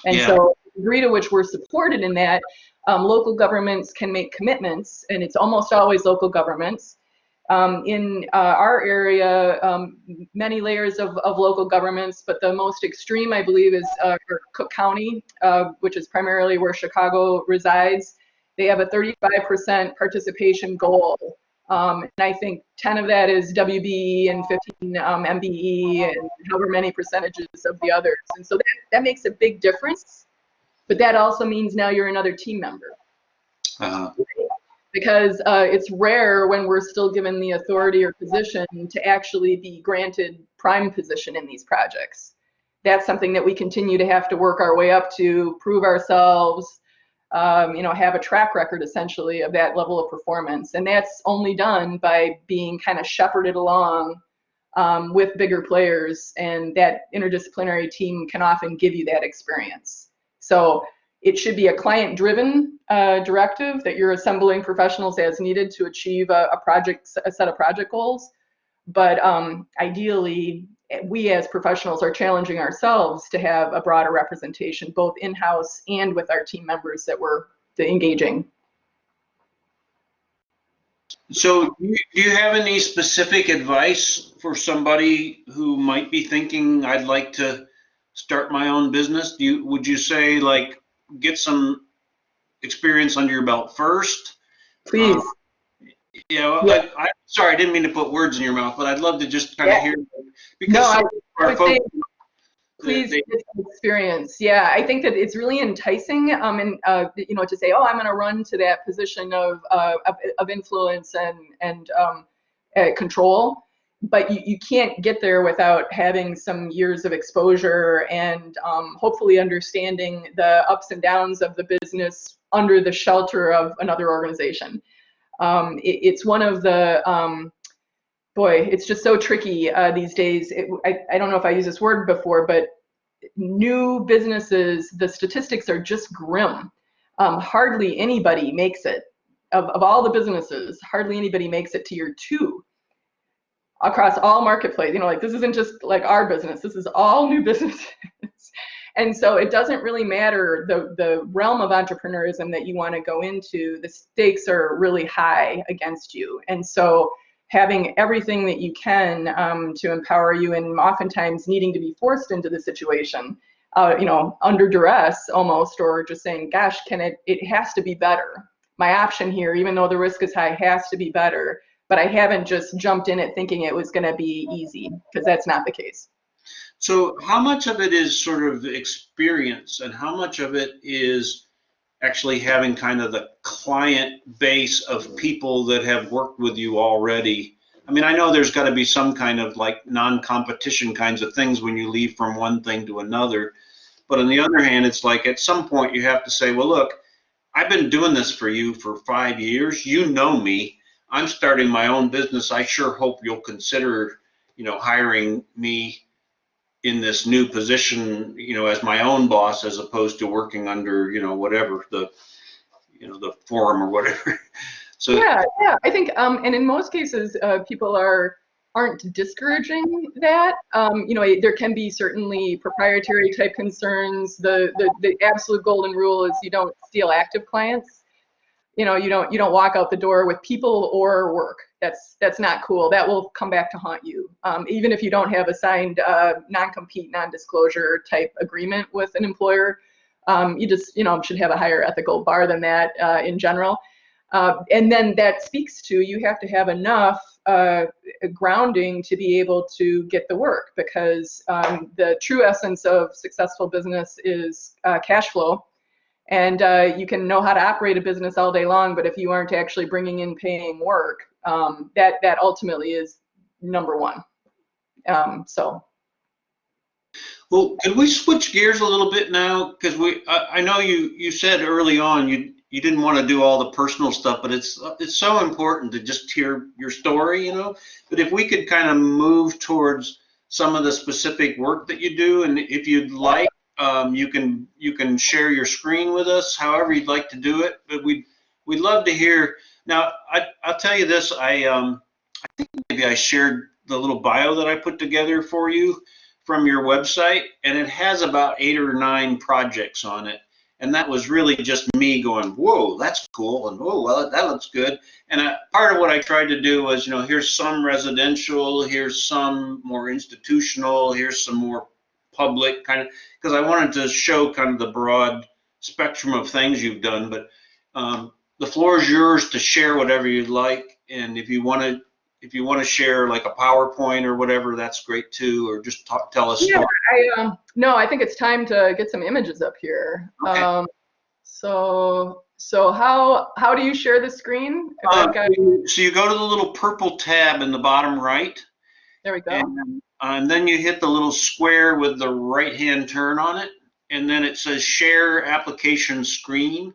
And so the degree to which we're supported in that, local governments can make commitments, and it's almost always local governments. In our area, many layers of local governments, but the most extreme, I believe, is Cook County, which is primarily where Chicago resides. They have a 35% participation goal. And I think 10 of that is WBE and 15 MBE and however many percentages of the others. And so that makes a big difference. But that also means now you're another team member. Because it's rare when we're still given the authority or position to actually be granted prime position in these projects. That's something that we continue to have to work our way up to, prove ourselves, have a track record essentially of that level of performance. And that's only done by being kind of shepherded along with bigger players, and that interdisciplinary team can often give you that experience. So it should be a client-driven directive that you're assembling professionals as needed to achieve a set of project goals. But ideally, we as professionals are challenging ourselves to have a broader representation, both in-house and with our team members that we're engaging. So do you have any specific advice for somebody who might be thinking, I'd like to start my own business? Would you say, like, get some experience under your belt first? Please. I'm sorry, I didn't mean to put words in your mouth, but I'd love to just kind of hear, because I would say, please get some experience. Yeah, I think that it's really enticing, to say, oh, I'm going to run to that position of influence and control. But you can't get there without having some years of exposure and hopefully understanding the ups and downs of the business under the shelter of another organization. It's one of the, it's just so tricky these days. I don't know if I used this word before, but new businesses, the statistics are just grim. Hardly anybody makes it. Of all the businesses, hardly anybody makes it to year 2. Across all marketplace, this isn't just like our business, this is all new businesses. And so it doesn't really matter the realm of entrepreneurism that you want to go into, the stakes are really high against you. And so having everything that you can to empower you, and oftentimes needing to be forced into the situation, under duress almost, or just saying, gosh, it has to be better. My option here, even though the risk is high, has to be better. But I haven't just jumped in it thinking it was going to be easy, because that's not the case. So how much of it is sort of experience, and how much of it is actually having kind of the client base of people that have worked with you already? I mean, I know there's got to be some kind of like non-competition kinds of things when you leave from one thing to another. But on the other hand, it's like at some point you have to say, well, look, I've been doing this for you for 5 years. You know me. I'm starting my own business. I sure hope you'll consider, hiring me in this new position, as my own boss, as opposed to working under, whatever the forum or whatever. So yeah, I think, and in most cases, people aren't discouraging that. There can be certainly proprietary type concerns. The absolute golden rule is you don't steal active clients. You don't walk out the door with people or work. That's not cool. That will come back to haunt you. Even if you don't have a signed non-compete, non-disclosure type agreement with an employer, you just should have a higher ethical bar than that in general. And then that speaks to, you have to have enough grounding to be able to get the work, because the true essence of successful business is cash flow. And you can know how to operate a business all day long, but if you aren't actually bringing in paying work, that ultimately is number one. So. Well, could we switch gears a little bit now? Because I know you said early on you didn't want to do all the personal stuff, but it's so important to just hear your story, you know. But if we could kind of move towards some of the specific work that you do, and if you'd like, you can share your screen with us, however you'd like to do it. But we'd love to hear. Now, I'll tell you this. I think maybe I shared the little bio that I put together for you from your website, and it has about 8 or 9 projects on it. And that was really just me going, whoa, that's cool, and whoa, well, that looks good. And part of what I tried to do was, you know, here's some residential, here's some more institutional, here's some more public kind of, because I wanted to show kind of the broad spectrum of things you've done. But the floor is yours to share whatever you'd like, and if you want to share like a PowerPoint or whatever, that's great too, or just tell us. Yeah, no, I think it's time to get some images up here. Okay. So how do you share the screen? So you go to the little purple tab in the bottom right. There we go. And then you hit the little square with the right-hand turn on it, and then it says Share Application Screen.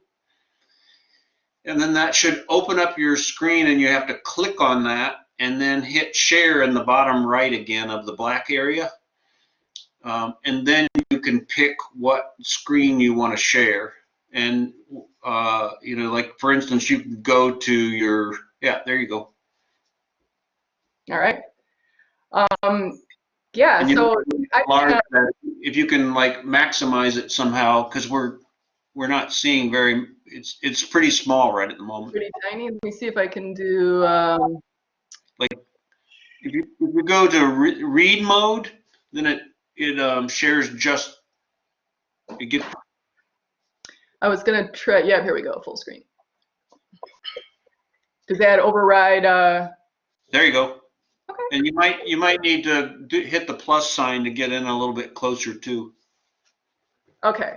And then that should open up your screen, and you have to click on that and then hit share in the bottom right again of the black area. And then you can pick what screen you want to share. And, you know, like for instance, you can go to your, yeah, there you go. All right. Yeah, so if you can like maximize it somehow, because we're not seeing very, it's pretty small right at the moment. Pretty tiny. Let me see if I can do. Like if you go to read mode, then it shares just. You get. I was gonna try. Yeah, here we go. Full screen. Does that override? There you go. Okay. And you might need to hit the plus sign to get in a little bit closer too. Okay.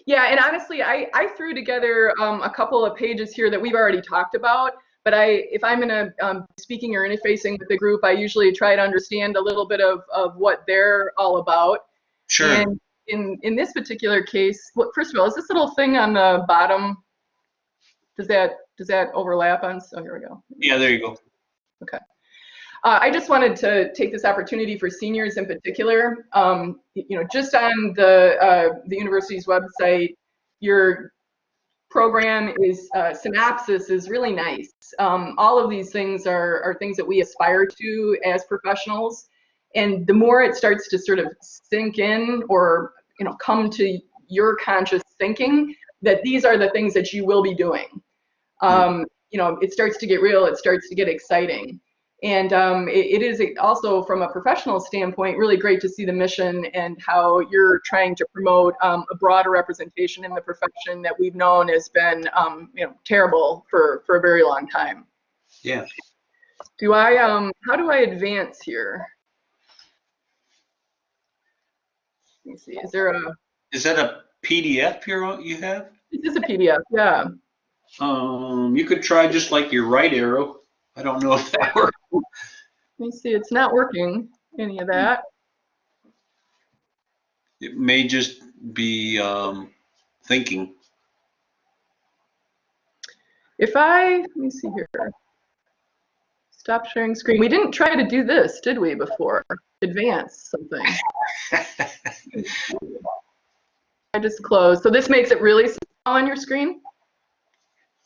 Yeah, and honestly, I threw together a couple of pages here that we've already talked about. But if I'm in a speaking or interfacing with the group, I usually try to understand a little bit of what they're all about. Sure. And in this particular case, well, first of all, is this little thing on the bottom? Does that overlap on? Oh, here we go. Yeah, there you go. Okay. I just wanted to take this opportunity for seniors in particular. You know, just on the university's website, your program is synopsis is really nice. All of these things are things that we aspire to as professionals, and the more it starts to sort of sink in, or you know, come to your conscious thinking that these are the things that you will be doing. You know, it starts to get real. It starts to get exciting. And it is also, from a professional standpoint, really great to see the mission and how you're trying to promote a broader representation in the profession that we've known has been, you know, terrible for a very long time. Yeah. How do I advance here? Let me see. Is that a PDF you have? This is a PDF. Yeah. You could try just like your right arrow. I don't know if that works. Let me see. It's not working. Any of that. It may just be thinking. Let me see here. Stop sharing screen. We didn't try to do this, did we, before? Advance something. I just closed. So this makes it really small on your screen?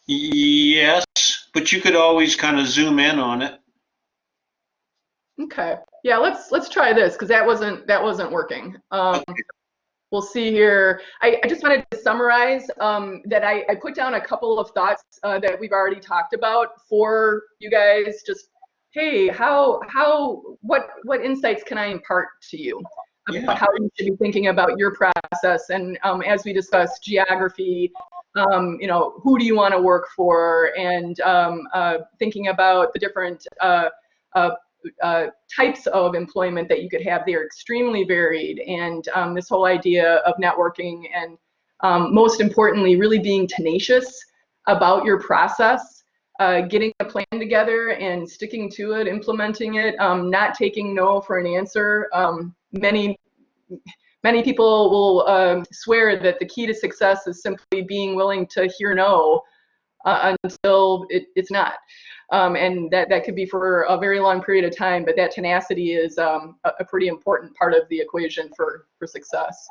Yes, but you could always kind of zoom in on it. Okay. Yeah, let's try this, because that wasn't working. Okay. We'll see here. I just wanted to summarize that I put down a couple of thoughts that we've already talked about for you guys. Just, hey, what insights can I impart to you about how you should be thinking about your process? And as we discussed, geography, you know, who do you want to work for, and thinking about the different types of employment that you could have. They're extremely varied, and this whole idea of networking, and most importantly, really being tenacious about your process. getting a plan together and sticking to it, implementing it, not taking no for an answer. Many people will swear that the key to success is simply being willing to hear no until it's not. And that could be for a very long period of time, but that tenacity is a pretty important part of the equation for success.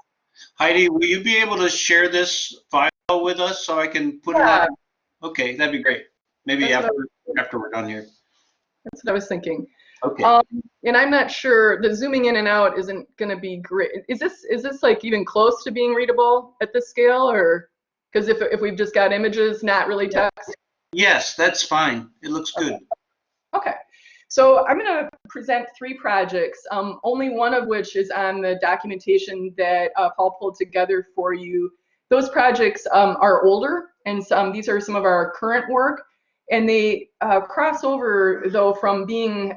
Heidi, will you be able to share this file with us so I can put it on? Okay, that'd be great. Maybe after we're done here. That's what I was thinking. Okay. And I'm not sure, the zooming in and out isn't going to be great. Is this like even close to being readable at this scale, or because if we've just got images, not really text? Yes, that's fine. It looks good. Okay. So I'm going to present 3 projects, only one of which is on the documentation that Paul pulled together for you. Those projects are older, and these are some of our current work, and they cross over, though, from being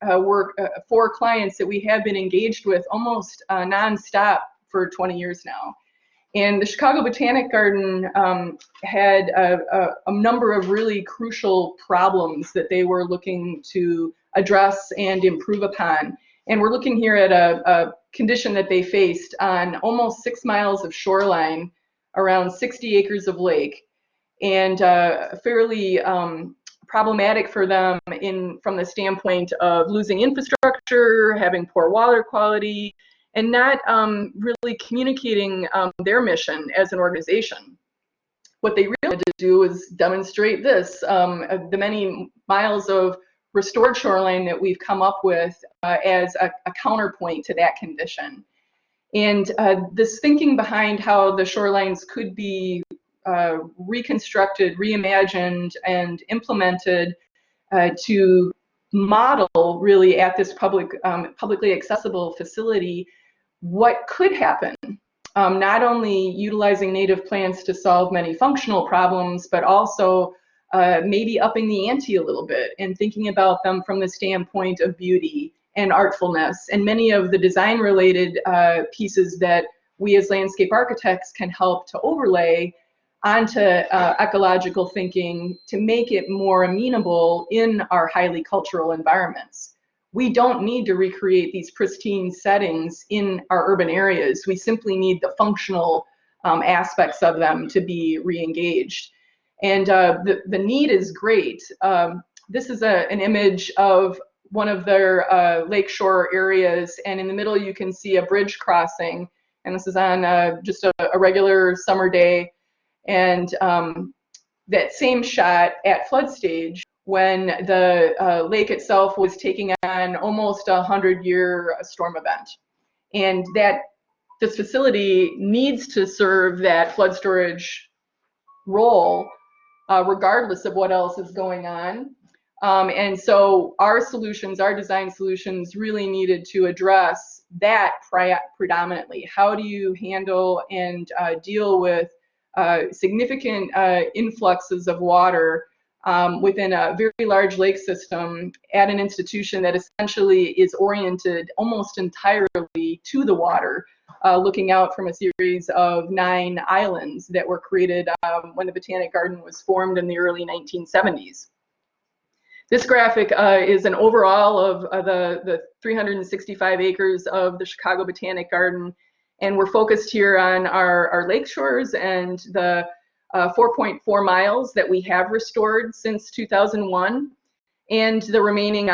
work for clients that we have been engaged with almost nonstop for 20 years now. And the Chicago Botanic Garden had a number of really crucial problems that they were looking to address and improve upon. And we're looking here at a condition that they faced on almost 6 miles of shoreline, around 60 acres of lake, and fairly problematic for them from the standpoint of losing infrastructure, having poor water quality, and not really communicating their mission as an organization. What they really wanted to do is demonstrate this, the many miles of restored shoreline that we've come up with as a counterpoint to that condition. And this thinking behind how the shorelines could be reconstructed, reimagined, and implemented to model really at this publicly accessible facility what could happen, not only utilizing native plants to solve many functional problems, but also maybe upping the ante a little bit and thinking about them from the standpoint of beauty and artfulness, and many of the design-related pieces that we as landscape architects can help to overlay onto ecological thinking to make it more amenable in our highly cultural environments. We don't need to recreate these pristine settings in our urban areas. We simply need the functional aspects of them to be re-engaged. And the need is great. This is an image of one of their lakeshore areas, and in the middle you can see a bridge crossing, and this is on just a regular summer day. And that same shot at flood stage, when the lake itself was taking on almost a 100-year storm event. And that this facility needs to serve that flood storage role regardless of what else is going on. And so our solutions, our design solutions, really needed to address that predominantly. How do you handle and deal with significant influxes of water within a very large lake system at an institution that essentially is oriented almost entirely to the water, looking out from a series of 9 islands that were created when the Botanic Garden was formed in the early 1970s. This graphic is an overall of the 365 acres of the Chicago Botanic Garden, and we're focused here on our lake shores and the 4.4 miles that we have restored since 2001, and the remaining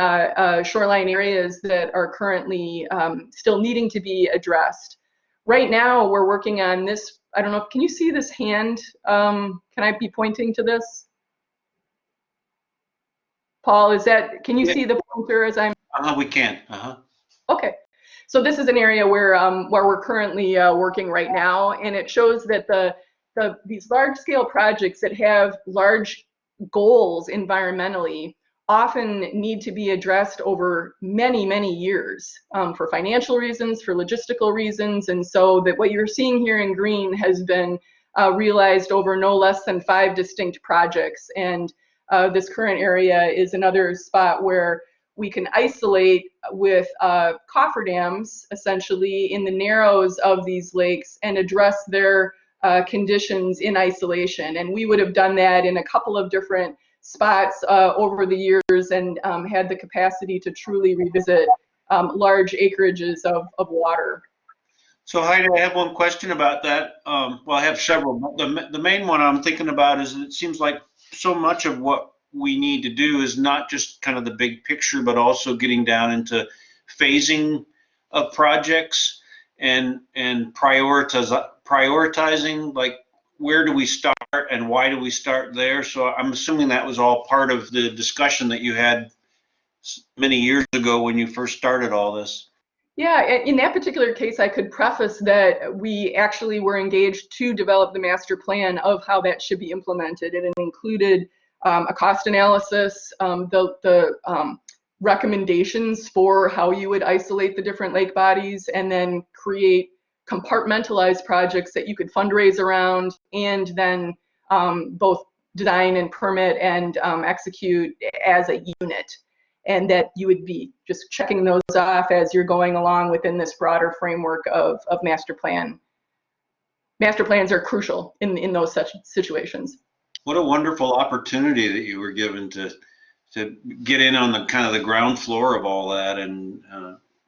shoreline areas that are currently still needing to be addressed. Right now, we're working on this. I don't know, can you see this hand? Can I be pointing to this? Paul, can you see the pointer as I'm? We can. Okay. So this is an area where we're currently working right now, and it shows that these large-scale projects that have large goals environmentally often need to be addressed over many, many years for financial reasons, for logistical reasons, and so that what you're seeing here in green has been realized over no less than 5 distinct projects. And this current area is another spot where we can isolate with cofferdams, essentially, in the narrows of these lakes and address their conditions in isolation. And we would have done that in a couple of different spots over the years and had the capacity to truly revisit large acreages of water. So Heidi, I have one question about that. Well, I have several. The main one I'm thinking about is it seems like so much of what we need to do is not just kind of the big picture, but also getting down into phasing of projects and prioritizing, like where do we start and why do we start there? So I'm assuming that was all part of the discussion that you had many years ago when you first started all this. Yeah, in that particular case, I could preface that we actually were engaged to develop the master plan of how that should be implemented. And it included a cost analysis, the recommendations for how you would isolate the different lake bodies, and then create compartmentalized projects that you could fundraise around, and then both design and permit and execute as a unit. And that you would be just checking those off as you're going along within this broader framework of master plan. Master plans are crucial in those such situations. What a wonderful opportunity that you were given to get in on the kind of the ground floor of all that and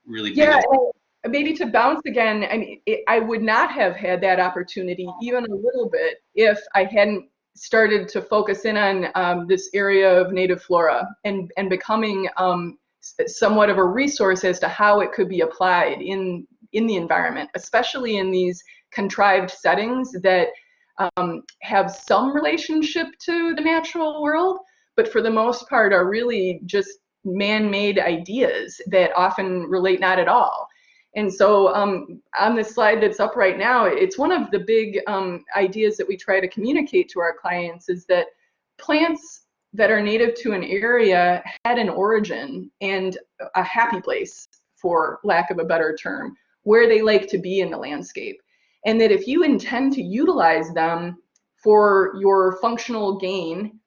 really. Yeah, maybe to bounce again, I mean, I would not have had that opportunity even a little bit if I hadn't started to focus in on this area of native flora and becoming somewhat of a resource as to how it could be applied in the environment, especially in these contrived settings that have some relationship to the natural world, but for the most part are really just man-made ideas that often relate not at all. And so on this slide that's up right now, it's one of the big ideas that we try to communicate to our clients is that plants that are native to an area had an origin and a happy place, for lack of a better term, where they like to be in the landscape. And that if you intend to utilize them for your functional gain,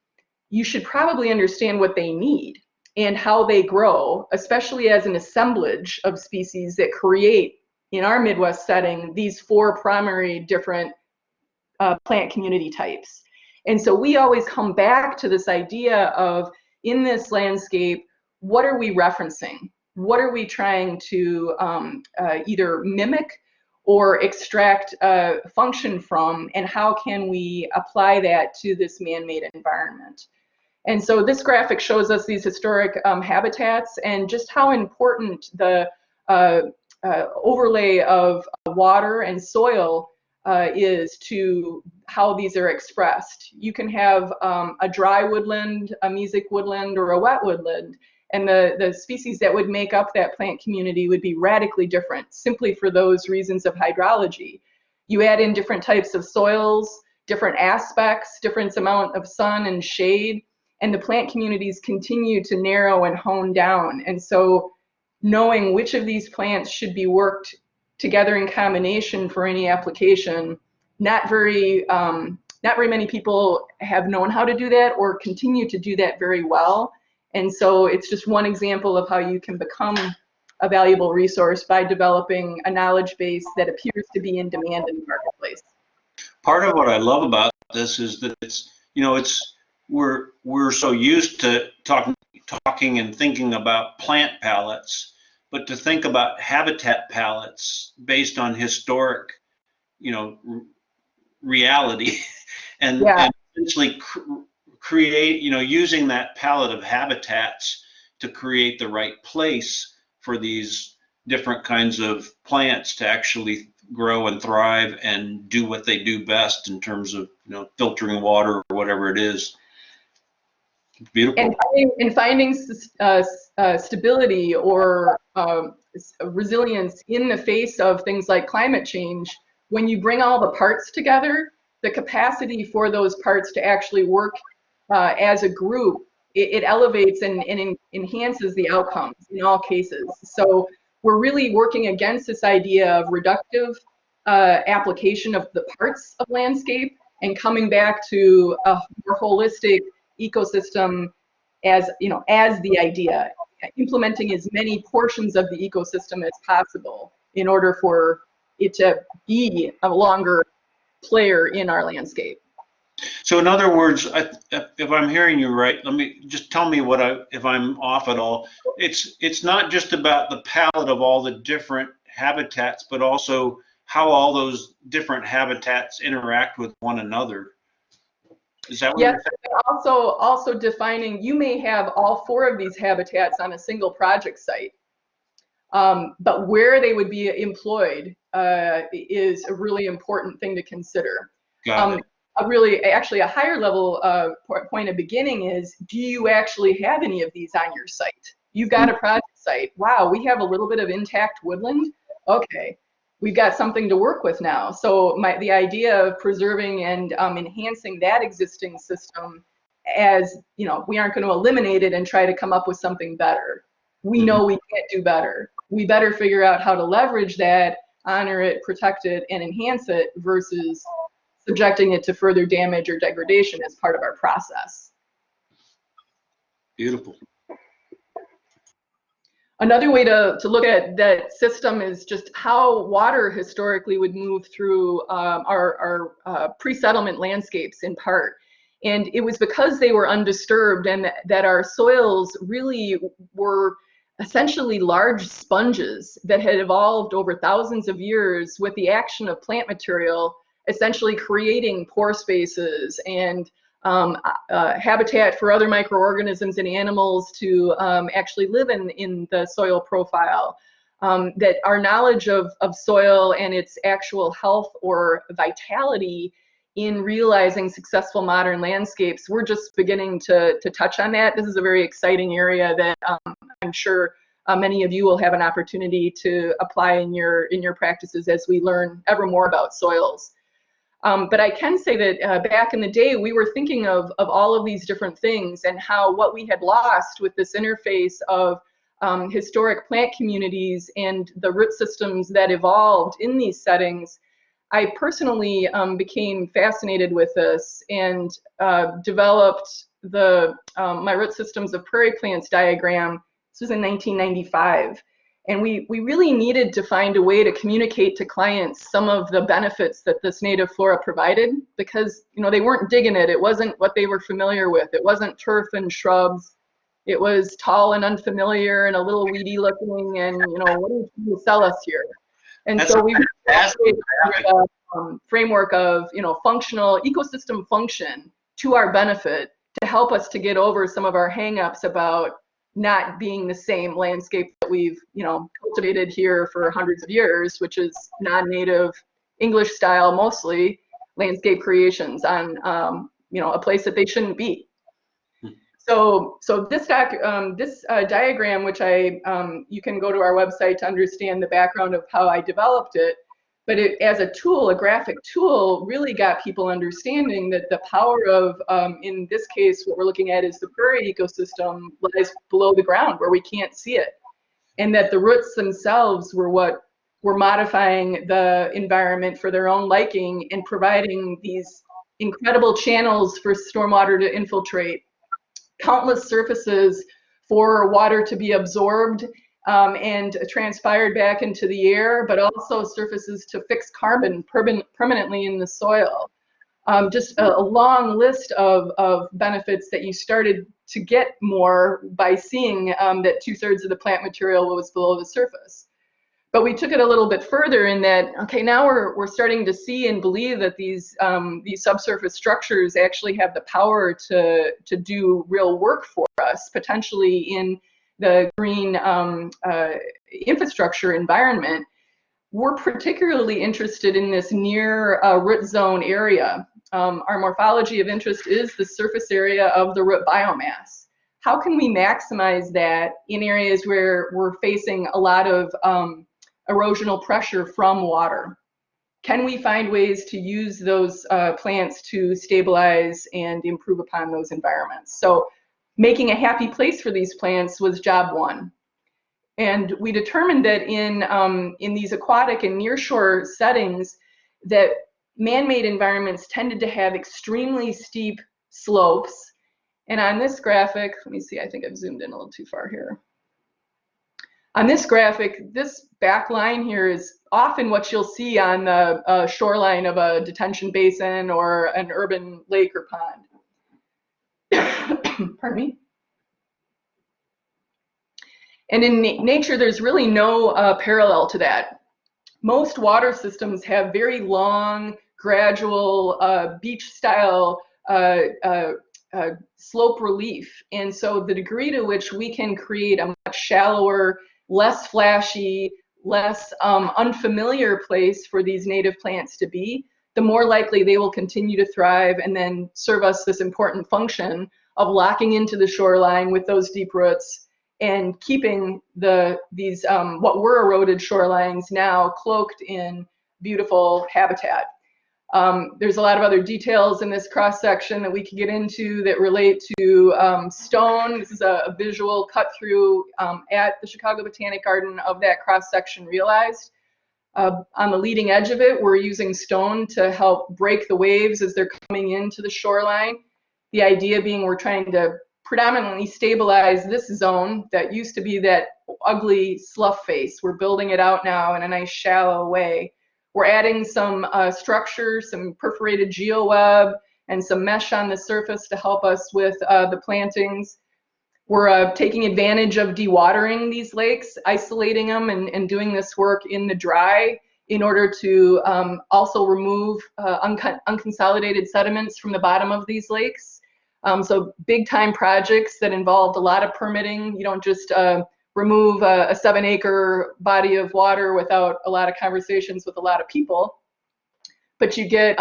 you should probably understand what they need and how they grow, especially as an assemblage of species that create, in our Midwest setting, these 4 primary different plant community types. And so we always come back to this idea of, in this landscape, what are we referencing? What are we trying to either mimic or extract function from, and how can we apply that to this man-made environment? And so this graphic shows us these historic habitats and just how important the overlay of water and soil is to how these are expressed. You can have a dry woodland, a mesic woodland, or a wet woodland, and the species that would make up that plant community would be radically different, simply for those reasons of hydrology. You add in different types of soils, different aspects, different amount of sun and shade, and the plant communities continue to narrow and hone down. And so knowing which of these plants should be worked together in combination for any application, not very many people have known how to do that or continue to do that very well. And so it's just one example of how you can become a valuable resource by developing a knowledge base that appears to be in demand in the marketplace. Part of what I love about this is that we're so used to talking and thinking about plant palettes, but to think about habitat palettes based on historic, reality, and essentially create, using that palette of habitats to create the right place for these different kinds of plants to actually grow and thrive and do what they do best in terms of, filtering water or whatever it is. Beautiful. And finding stability or resilience in the face of things like climate change, when you bring all the parts together, the capacity for those parts to actually work as a group, it elevates and enhances the outcomes in all cases. So we're really working against this idea of reductive application of the parts of landscape and coming back to a more holistic ecosystem as the idea, implementing as many portions of the ecosystem as possible in order for it to be a longer player in our landscape. So So in other words, if I'm hearing you right, let me just tell me if I'm off at all. It's not just about the palette of all the different habitats, but also how all those different habitats interact with one another. Is that what Yes, you're saying? and also defining, you may have all four of these habitats on a single project site, but where they would be employed is a really important thing to consider. Got it. Actually, a higher level point of beginning is, do you actually have any of these on your site? You've got a project site. Wow, we have a little bit of intact woodland. Okay, we've got something to work with now. So the idea of preserving and enhancing that existing system, as you know, we aren't going to eliminate it and try to come up with something better. We know we can't do better. We better figure out how to leverage that, honor it, protect it, and enhance it versus subjecting it to further damage or degradation as part of our process. Beautiful. Another way to look at that system is just how water historically would move through our pre-settlement landscapes in part. And it was because they were undisturbed and that our soils really were essentially large sponges that had evolved over thousands of years with the action of plant material, essentially creating pore spaces and habitat for other microorganisms and animals to actually live in the soil profile. That our knowledge of soil and its actual health or vitality in realizing successful modern landscapes, we're just beginning to touch on that. This is a very exciting area that I'm sure many of you will have an opportunity to apply in your practices as we learn ever more about soils. But I can say that back in the day, we were thinking of all of these different things and how what we had lost with this interface of historic plant communities and the root systems that evolved in these settings. I personally became fascinated with this and developed my root systems of prairie plants diagram. This was in 1995. And we really needed to find a way to communicate to clients some of the benefits that this native flora provided, because they weren't digging it. It wasn't what they were familiar with. It wasn't turf and shrubs. It was tall and unfamiliar and a little weedy looking, and what are you trying to sell us here? And so we created a framework of functional ecosystem function to our benefit to help us to get over some of our hang-ups about not being the same landscape that we've cultivated here for hundreds of years, which is non-native English style mostly landscape creations on a place that they shouldn't be. So this diagram, which you can go to our website to understand the background of how I developed it, but as a tool, a graphic tool, really got people understanding that the power of, in this case, what we're looking at is the prairie ecosystem lies below the ground where we can't see it. And that the roots themselves were what were modifying the environment for their own liking and providing these incredible channels for stormwater to infiltrate, countless surfaces for water to be absorbed and transpired back into the air, but also surfaces to fix carbon permanently in the soil. Just a long list of benefits that you started to get more by seeing that 2/3 of the plant material was below the surface. But we took it a little bit further in that, okay, now we're starting to see and believe that these subsurface structures actually have the power to do real work for us, potentially in the green infrastructure environment. We're particularly interested in this near root zone area. Our morphology of interest is the surface area of the root biomass. How can we maximize that in areas where we're facing a lot of erosional pressure from water? Can we find ways to use those plants to stabilize and improve upon those environments? So making a happy place for these plants was job one. And we determined that in these aquatic and nearshore settings, that man-made environments tended to have extremely steep slopes. And on this graphic, let me see, I think I've zoomed in a little too far here. On this graphic, this back line here is often what you'll see on the shoreline of a detention basin or an urban lake or pond. Pardon me. And in nature, there's really no parallel to that. Most water systems have very long, gradual, beach-style slope relief. And so the degree to which we can create a much shallower, less flashy, less unfamiliar place for these native plants to be, the more likely they will continue to thrive and then serve us this important function of locking into the shoreline with those deep roots and keeping these what were eroded shorelines now cloaked in beautiful habitat. There's a lot of other details in this cross section that we could get into that relate to stone. This is a visual cut through at the Chicago Botanic Garden of that cross section realized. On the leading edge of it, we're using stone to help break the waves as they're coming into the shoreline. The idea being we're trying to predominantly stabilize this zone that used to be that ugly slough face. We're building it out now in a nice shallow way. We're adding some structure, some perforated geoweb, and some mesh on the surface to help us with the plantings. We're taking advantage of dewatering these lakes, isolating them, and doing this work in the dry in order to also remove unconsolidated sediments from the bottom of these lakes. So big time projects that involved a lot of permitting. You don't just remove a 7-acre body of water without a lot of conversations with a lot of people, but you get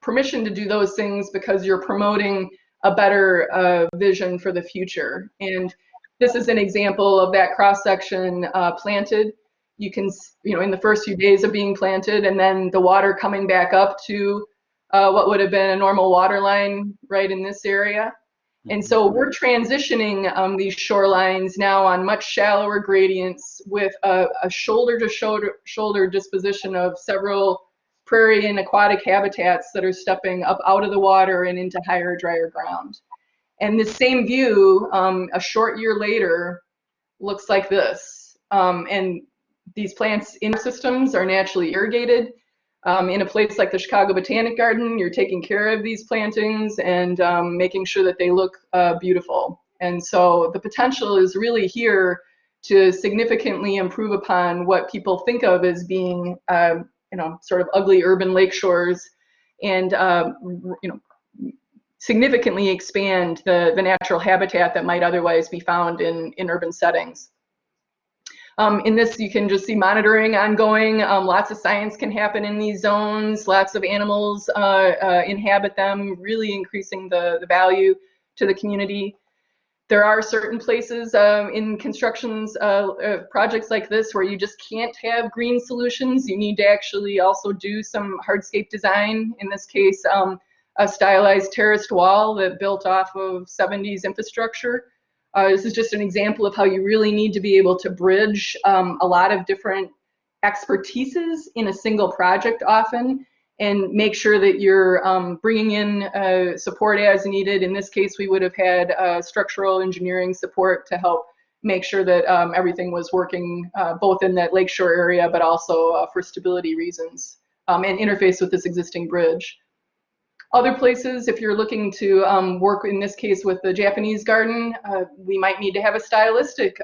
permission to do those things because you're promoting a better vision for the future. And this is an example of that cross section planted. You can, in the first few days of being planted, and then the water coming back up to what would have been a normal water line right in this area. And so we're transitioning these shorelines now on much shallower gradients with a shoulder to shoulder disposition of several prairie and aquatic habitats that are stepping up out of the water and into higher, drier ground. And this same view, a short year later, looks like this. And these plants in systems are naturally irrigated. In a place like the Chicago Botanic Garden, you're taking care of these plantings and making sure that they look beautiful. And so the potential is really here to significantly improve upon what people think of as being, sort of ugly urban lake shores, and significantly expand the natural habitat that might otherwise be found in urban settings. In this, you can just see monitoring ongoing. Lots of science can happen in these zones. Lots of animals inhabit them, really increasing the value to the community. There are certain places in constructions projects like this where you just can't have green solutions. You need to actually also do some hardscape design. In this case, a stylized terraced wall that built off of 70s infrastructure. This is just an example of how you really need to be able to bridge a lot of different expertises in a single project often, and make sure that you're bringing in support as needed. In this case, we would have had structural engineering support to help make sure that everything was working both in that lakeshore area, but also for stability reasons, and interface with this existing bridge. Other places, if you're looking to work, in this case, with the Japanese garden, we might need to have a stylistic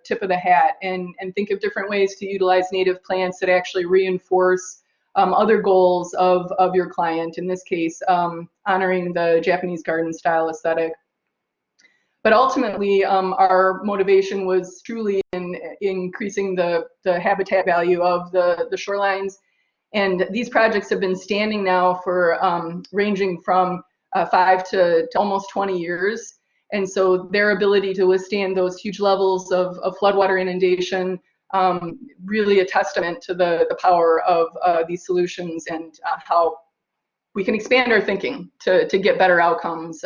tip of the hat and think of different ways to utilize native plants that actually reinforce other goals of your client, in this case, honoring the Japanese garden style aesthetic. But ultimately, our motivation was truly in increasing the habitat value of the shorelines. And these projects have been standing now for ranging from 5 to almost 20 years. And so their ability to withstand those huge levels of floodwater inundation, really a testament to the power of these solutions and how we can expand our thinking to get better outcomes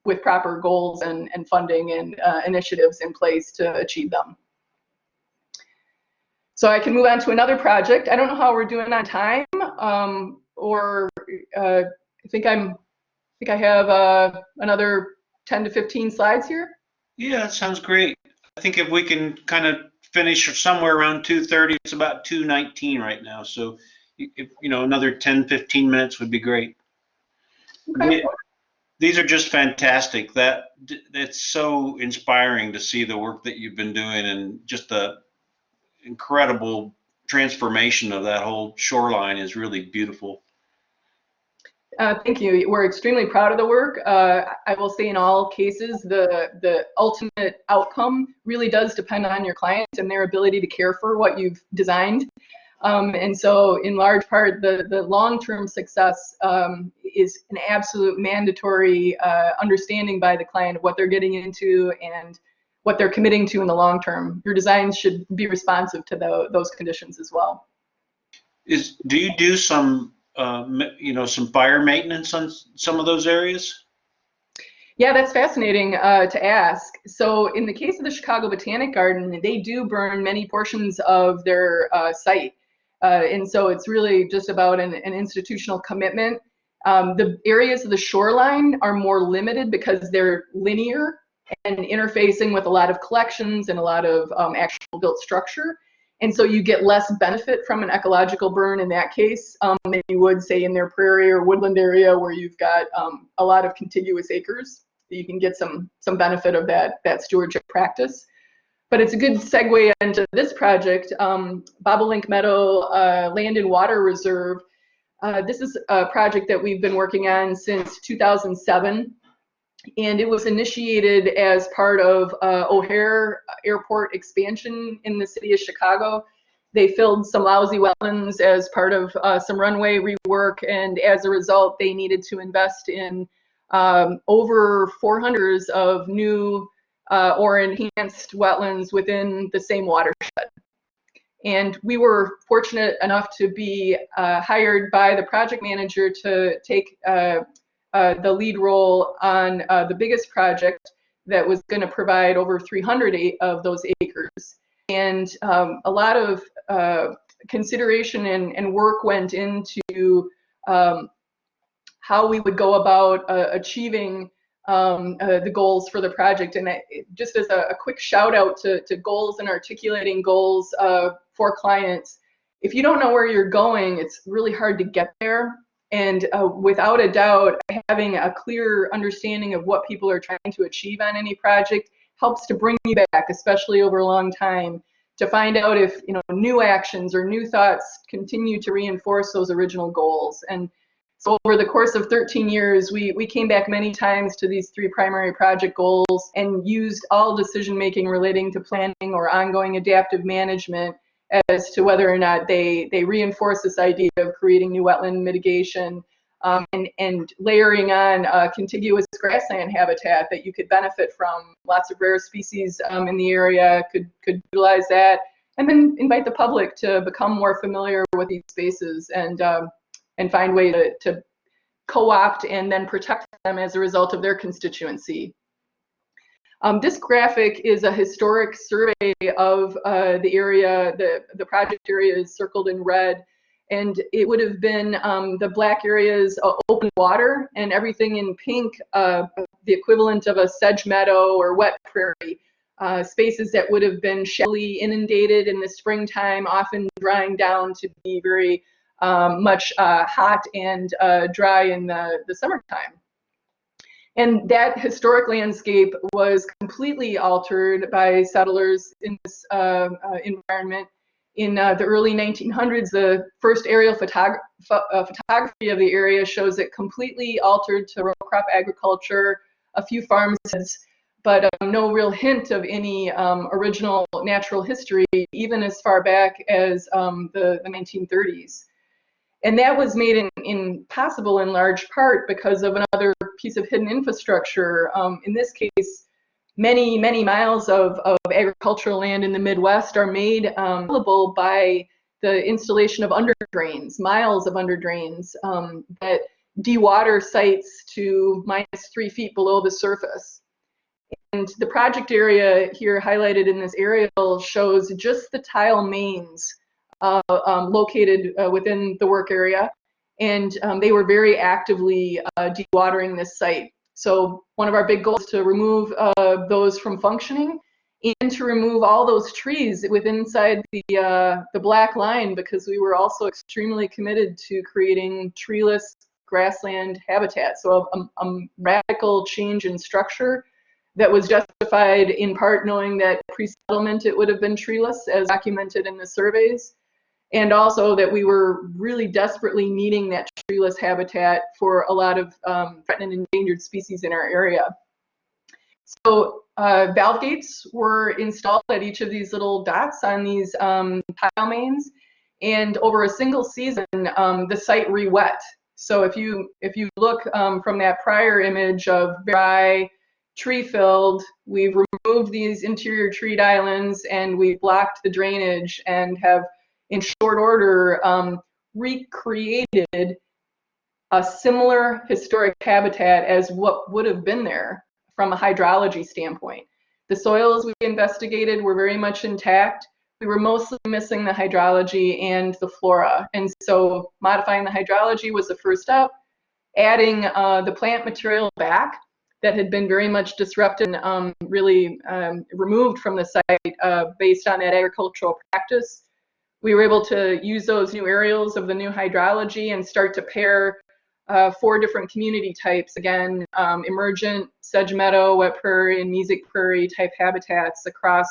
with proper goals and funding and initiatives in place to achieve them. So I can move on to another project. I don't know how we're doing on time, or I think I have another 10 to 15 slides here. Yeah, that sounds great. I think if we can kind of finish somewhere around 2:30. It's about 2:19 right now. So, if, another 10, 15 minutes would be great. Okay. These are just fantastic. It's so inspiring to see the work that you've been doing and just the incredible transformation of that whole shoreline is really beautiful. Thank you. We're extremely proud of the work. I will say in all cases, the ultimate outcome really does depend on your client and their ability to care for what you've designed. And so in large part, the long-term success is an absolute mandatory understanding by the client of what they're getting into and what they're committing to in the long term. Your designs should be responsive to those conditions as well. Do you do some some fire maintenance on some of those areas? Yeah, that's fascinating to ask. So in the case of the Chicago Botanic Garden, they do burn many portions of their site. And so it's really just about an institutional commitment. The areas of the shoreline are more limited because they're linear and interfacing with a lot of collections and a lot of actual built structure. And so you get less benefit from an ecological burn in that case than you would say in their prairie or woodland area where you've got a lot of contiguous acres. You can get some benefit of that stewardship practice. But it's a good segue into this project, Bobolink Meadow Land and Water Reserve. This is a project that we've been working on since 2007. And it was initiated as part of O'Hare Airport expansion in the city of Chicago. They filled some lousy wetlands as part of some runway rework, and as a result, they needed to invest in over 400 of new or enhanced wetlands within the same watershed. And we were fortunate enough to be hired by the project manager to take the lead role on the biggest project that was going to provide over 300 of those acres. And a lot of consideration and work went into how we would go about achieving the goals for the project. And just as a quick shout out to goals and articulating goals for clients, if you don't know where you're going, it's really hard to get there. And without a doubt, having a clear understanding of what people are trying to achieve on any project helps to bring you back, especially over a long time, to find out if new actions or new thoughts continue to reinforce those original goals. And so over the course of 13 years, we came back many times to these three primary project goals and used all decision-making relating to planning or ongoing adaptive management as to whether or not they reinforce this idea of creating new wetland mitigation and layering on contiguous grassland habitat that you could benefit from. Lots of rare species in the area could utilize that, and then invite the public to become more familiar with these spaces and find ways to co-opt and then protect them as a result of their constituency. This graphic is a historic survey of the area. The project area is circled in red, and it would have been the black areas open water, and everything in pink the equivalent of a sedge meadow or wet prairie. Spaces that would have been shallowly inundated in the springtime, often drying down to be very much hot and dry in the summertime. And that historic landscape was completely altered by settlers in this environment. In the early 1900s, the first aerial photography of the area shows it completely altered to row crop agriculture, a few farmsteads, but no real hint of any original natural history, even as far back as the 1930s. And that was made possible in large part because of another piece of hidden infrastructure. In this case, many, many miles of agricultural land in the Midwest are made available by the installation of underdrains, miles of underdrains that dewater sites to -3 feet below the surface. And the project area here highlighted in this aerial shows just the tile mains located within the work area, and they were very actively dewatering this site. So one of our big goals is to remove those from functioning and to remove all those trees within inside the black line, because we were also extremely committed to creating treeless grassland habitat. So a radical change in structure that was justified in part knowing that pre-settlement it would have been treeless as documented in the surveys, and also that we were really desperately needing that treeless habitat for a lot of threatened and endangered species in our area. So valve gates were installed at each of these little dots on these tile mains, and over a single season, the site re-wet. So if you look from that prior image of dry, tree-filled, we've removed these interior treed islands and we've blocked the drainage and have, in short order, recreated a similar historic habitat as what would have been there from a hydrology standpoint. The soils we investigated were very much intact. We were mostly missing the hydrology and the flora. And so modifying the hydrology was the first step. Adding the plant material back that had been very much disrupted and really removed from the site based on that agricultural practice. We were able to use those new aerials of the new hydrology and start to pair 4 different community types, again, emergent, sedge meadow, wet prairie, and mesic prairie type habitats across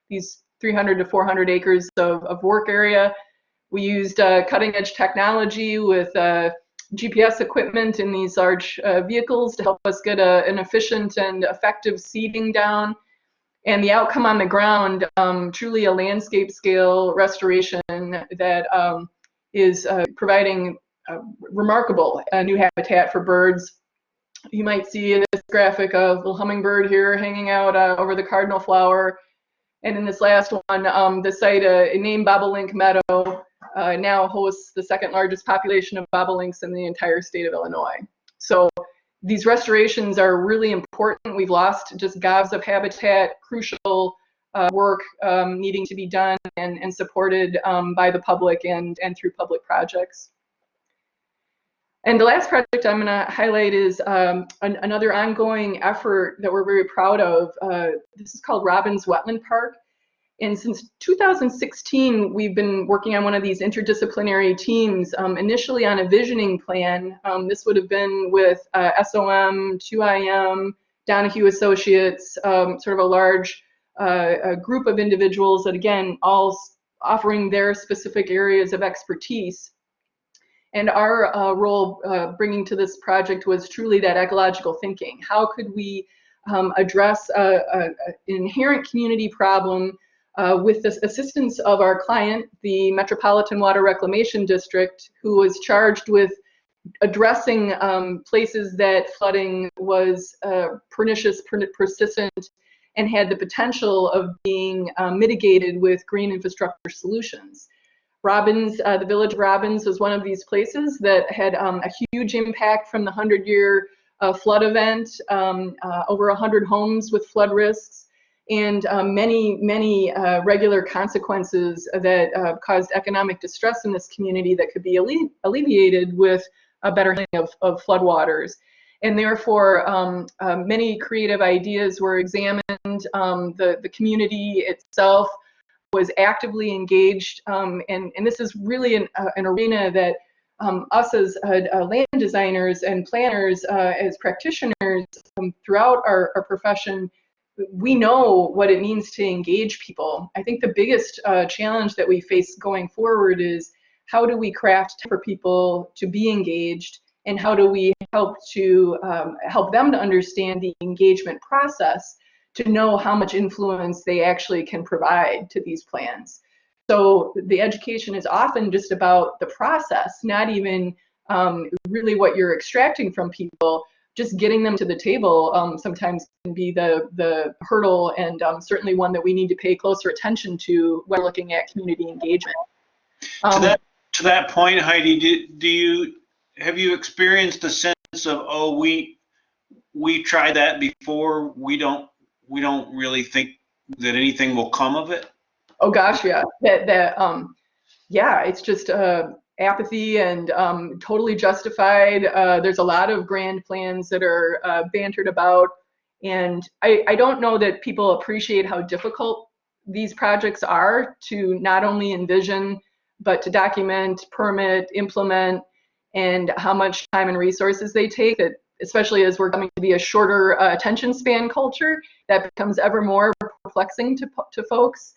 these 300 to 400 acres of work area. We used cutting edge technology with GPS equipment in these large vehicles to help us get an efficient and effective seeding down. And the outcome on the ground, truly a landscape scale restoration that is providing remarkable new habitat for birds. You might see in this graphic a little hummingbird here hanging out over the cardinal flower. And in this last one, the site named Bobolink Meadow now hosts the 2nd largest population of bobolinks in the entire state of Illinois. So these restorations are really important. We've lost just gobs of habitat, crucial work needing to be done and supported by the public and through public projects. And the last project I'm going to highlight is another ongoing effort that we're very proud of. This is called Robbins Wetland Park. And since 2016, we've been working on one of these interdisciplinary teams, initially on a visioning plan. This would have been with SOM, 2IM, Donahue Associates, sort of a large group of individuals that, again, all offering their specific areas of expertise. And our role bringing to this project was truly that ecological thinking. How could we address an inherent community problem with the assistance of our client, the Metropolitan Water Reclamation District, who was charged with addressing places that flooding was pernicious, persistent, and had the potential of being mitigated with green infrastructure solutions. Robbins, the village of Robbins was one of these places that had a huge impact from the 100-year flood event, over 100 homes with flood risks, and many regular consequences that caused economic distress in this community that could be alleviated with a better handling of floodwaters. And therefore, many creative ideas were examined. The community itself was actively engaged, and this is really an arena that us as land designers and planners, as practitioners throughout our profession, we know what it means to engage people. I think the biggest challenge that we face going forward is how do we craft for people to be engaged, and how do we help them to understand the engagement process, to know how much influence they actually can provide to these plans. So the education is often just about the process, not even really what you're extracting from people. Just getting them to the table sometimes can be the hurdle, and certainly one that we need to pay closer attention to when looking at community engagement. To that point, Heidi, have you experienced a sense of, oh, we tried that before, we don't really think that anything will come of it? Oh gosh, yeah. Yeah, it's just apathy and totally justified. There's a lot of grand plans that are bantered about, And I don't know that people appreciate how difficult these projects are to not only envision, but to document, permit, implement, and how much time and resources they take, that especially as we're coming to be a shorter attention span culture, that becomes ever more perplexing to folks.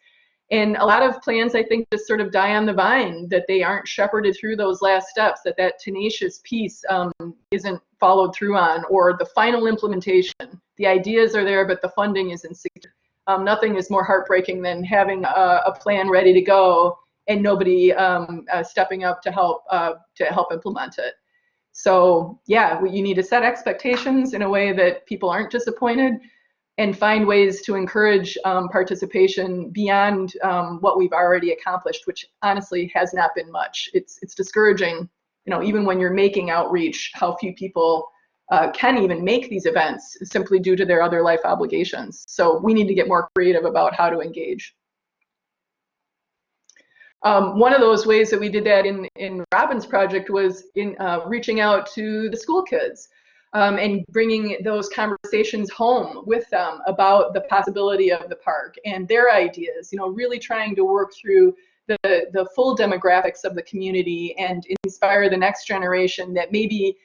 And a lot of plans, I think, just sort of die on the vine, that they aren't shepherded through those last steps, that tenacious piece isn't followed through on, or the final implementation. The ideas are there, but the funding isn't secure. Nothing is more heartbreaking than having a plan ready to go and nobody stepping up to help implement it. So yeah, you need to set expectations in a way that people aren't disappointed, and find ways to encourage participation beyond what we've already accomplished, which honestly has not been much. It's discouraging, even when you're making outreach, how few people can even make these events simply due to their other life obligations. So we need to get more creative about how to engage. One of those ways that we did that in Robin's project was in reaching out to the school kids. And bringing those conversations home with them about the possibility of the park and their ideas, really trying to work through the full demographics of the community and inspire the next generation that maybe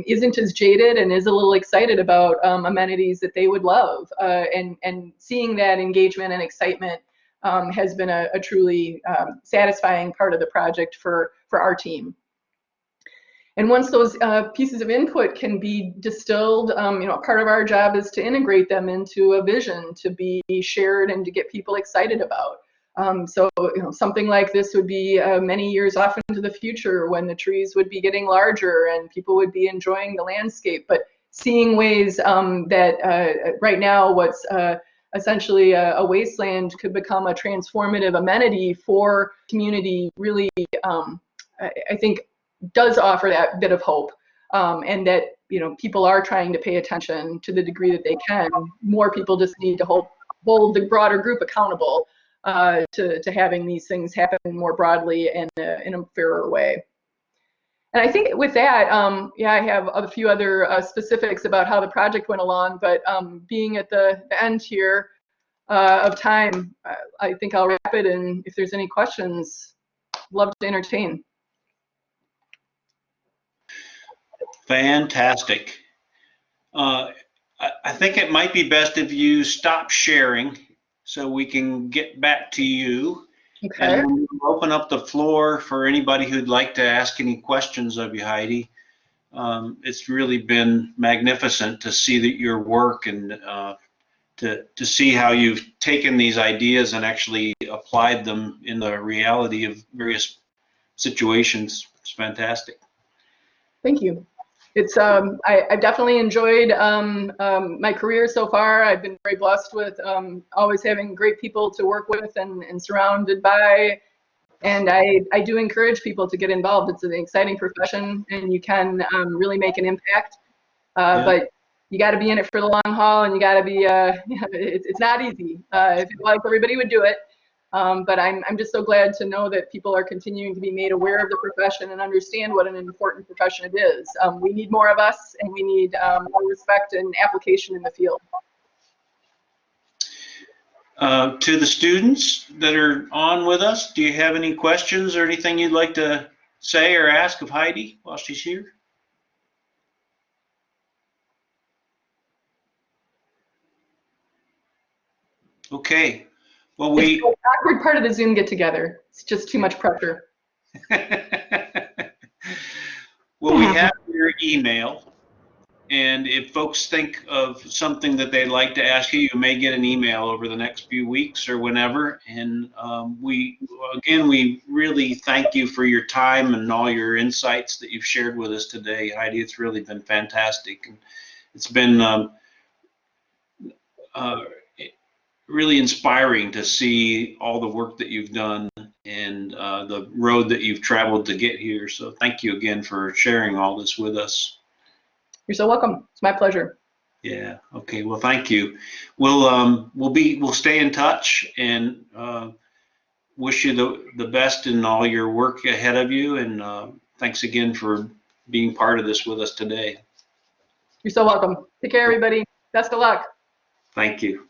isn't as jaded and is a little excited about amenities that they would love. And seeing that engagement and excitement has been a truly satisfying part of the project for our team. And once those pieces of input can be distilled, part of our job is to integrate them into a vision to be shared and to get people excited about. So something like this would be many years off into the future, when the trees would be getting larger and people would be enjoying the landscape. But seeing ways that right now what's essentially a wasteland could become a transformative amenity for community really, I think, does offer that bit of hope, and that people are trying to pay attention to the degree that they can. More people just need to hold the broader group accountable to having these things happen more broadly and in a fairer way. And I think with that, I have a few other specifics about how the project went along, but being at the end here of time, I think I'll wrap it, and if there's any questions, love to entertain. Fantastic. I think it might be best if you stop sharing so we can get back to you. Okay. And we'll open up the floor for anybody who'd like to ask any questions of you, Heidi. It's really been magnificent to see that your work and to see how you've taken these ideas and actually applied them in the reality of various situations. It's fantastic. Thank you. It's I've definitely enjoyed my career so far. I've been very blessed with always having great people to work with and surrounded by. And I do encourage people to get involved. It's an exciting profession, and you can really make an impact. But you got to be in it for the long haul, and you got to be. It's not easy. If like everybody would do it. But I'm just so glad to know that people are continuing to be made aware of the profession and understand what an important profession it is. We need more of us, and we need more respect and application in the field. To the students that are on with us, do you have any questions or anything you'd like to say or ask of Heidi while she's here? Okay. Well, it's the awkward part of the Zoom get together. It's just too much pressure. Well, we have your email, and if folks think of something that they'd like to ask you, you may get an email over the next few weeks or whenever. And we really thank you for your time and all your insights that you've shared with us today, Heidi. It's really been fantastic, and it's been really inspiring to see all the work that you've done and the road that you've traveled to get here. So thank you again for sharing all this with us. You're so welcome. It's my pleasure. Yeah. Okay. Well, thank you. We'll stay in touch and wish you the best in all your work ahead of you. And thanks again for being part of this with us today. You're so welcome. Take care, everybody. Best of luck. Thank you.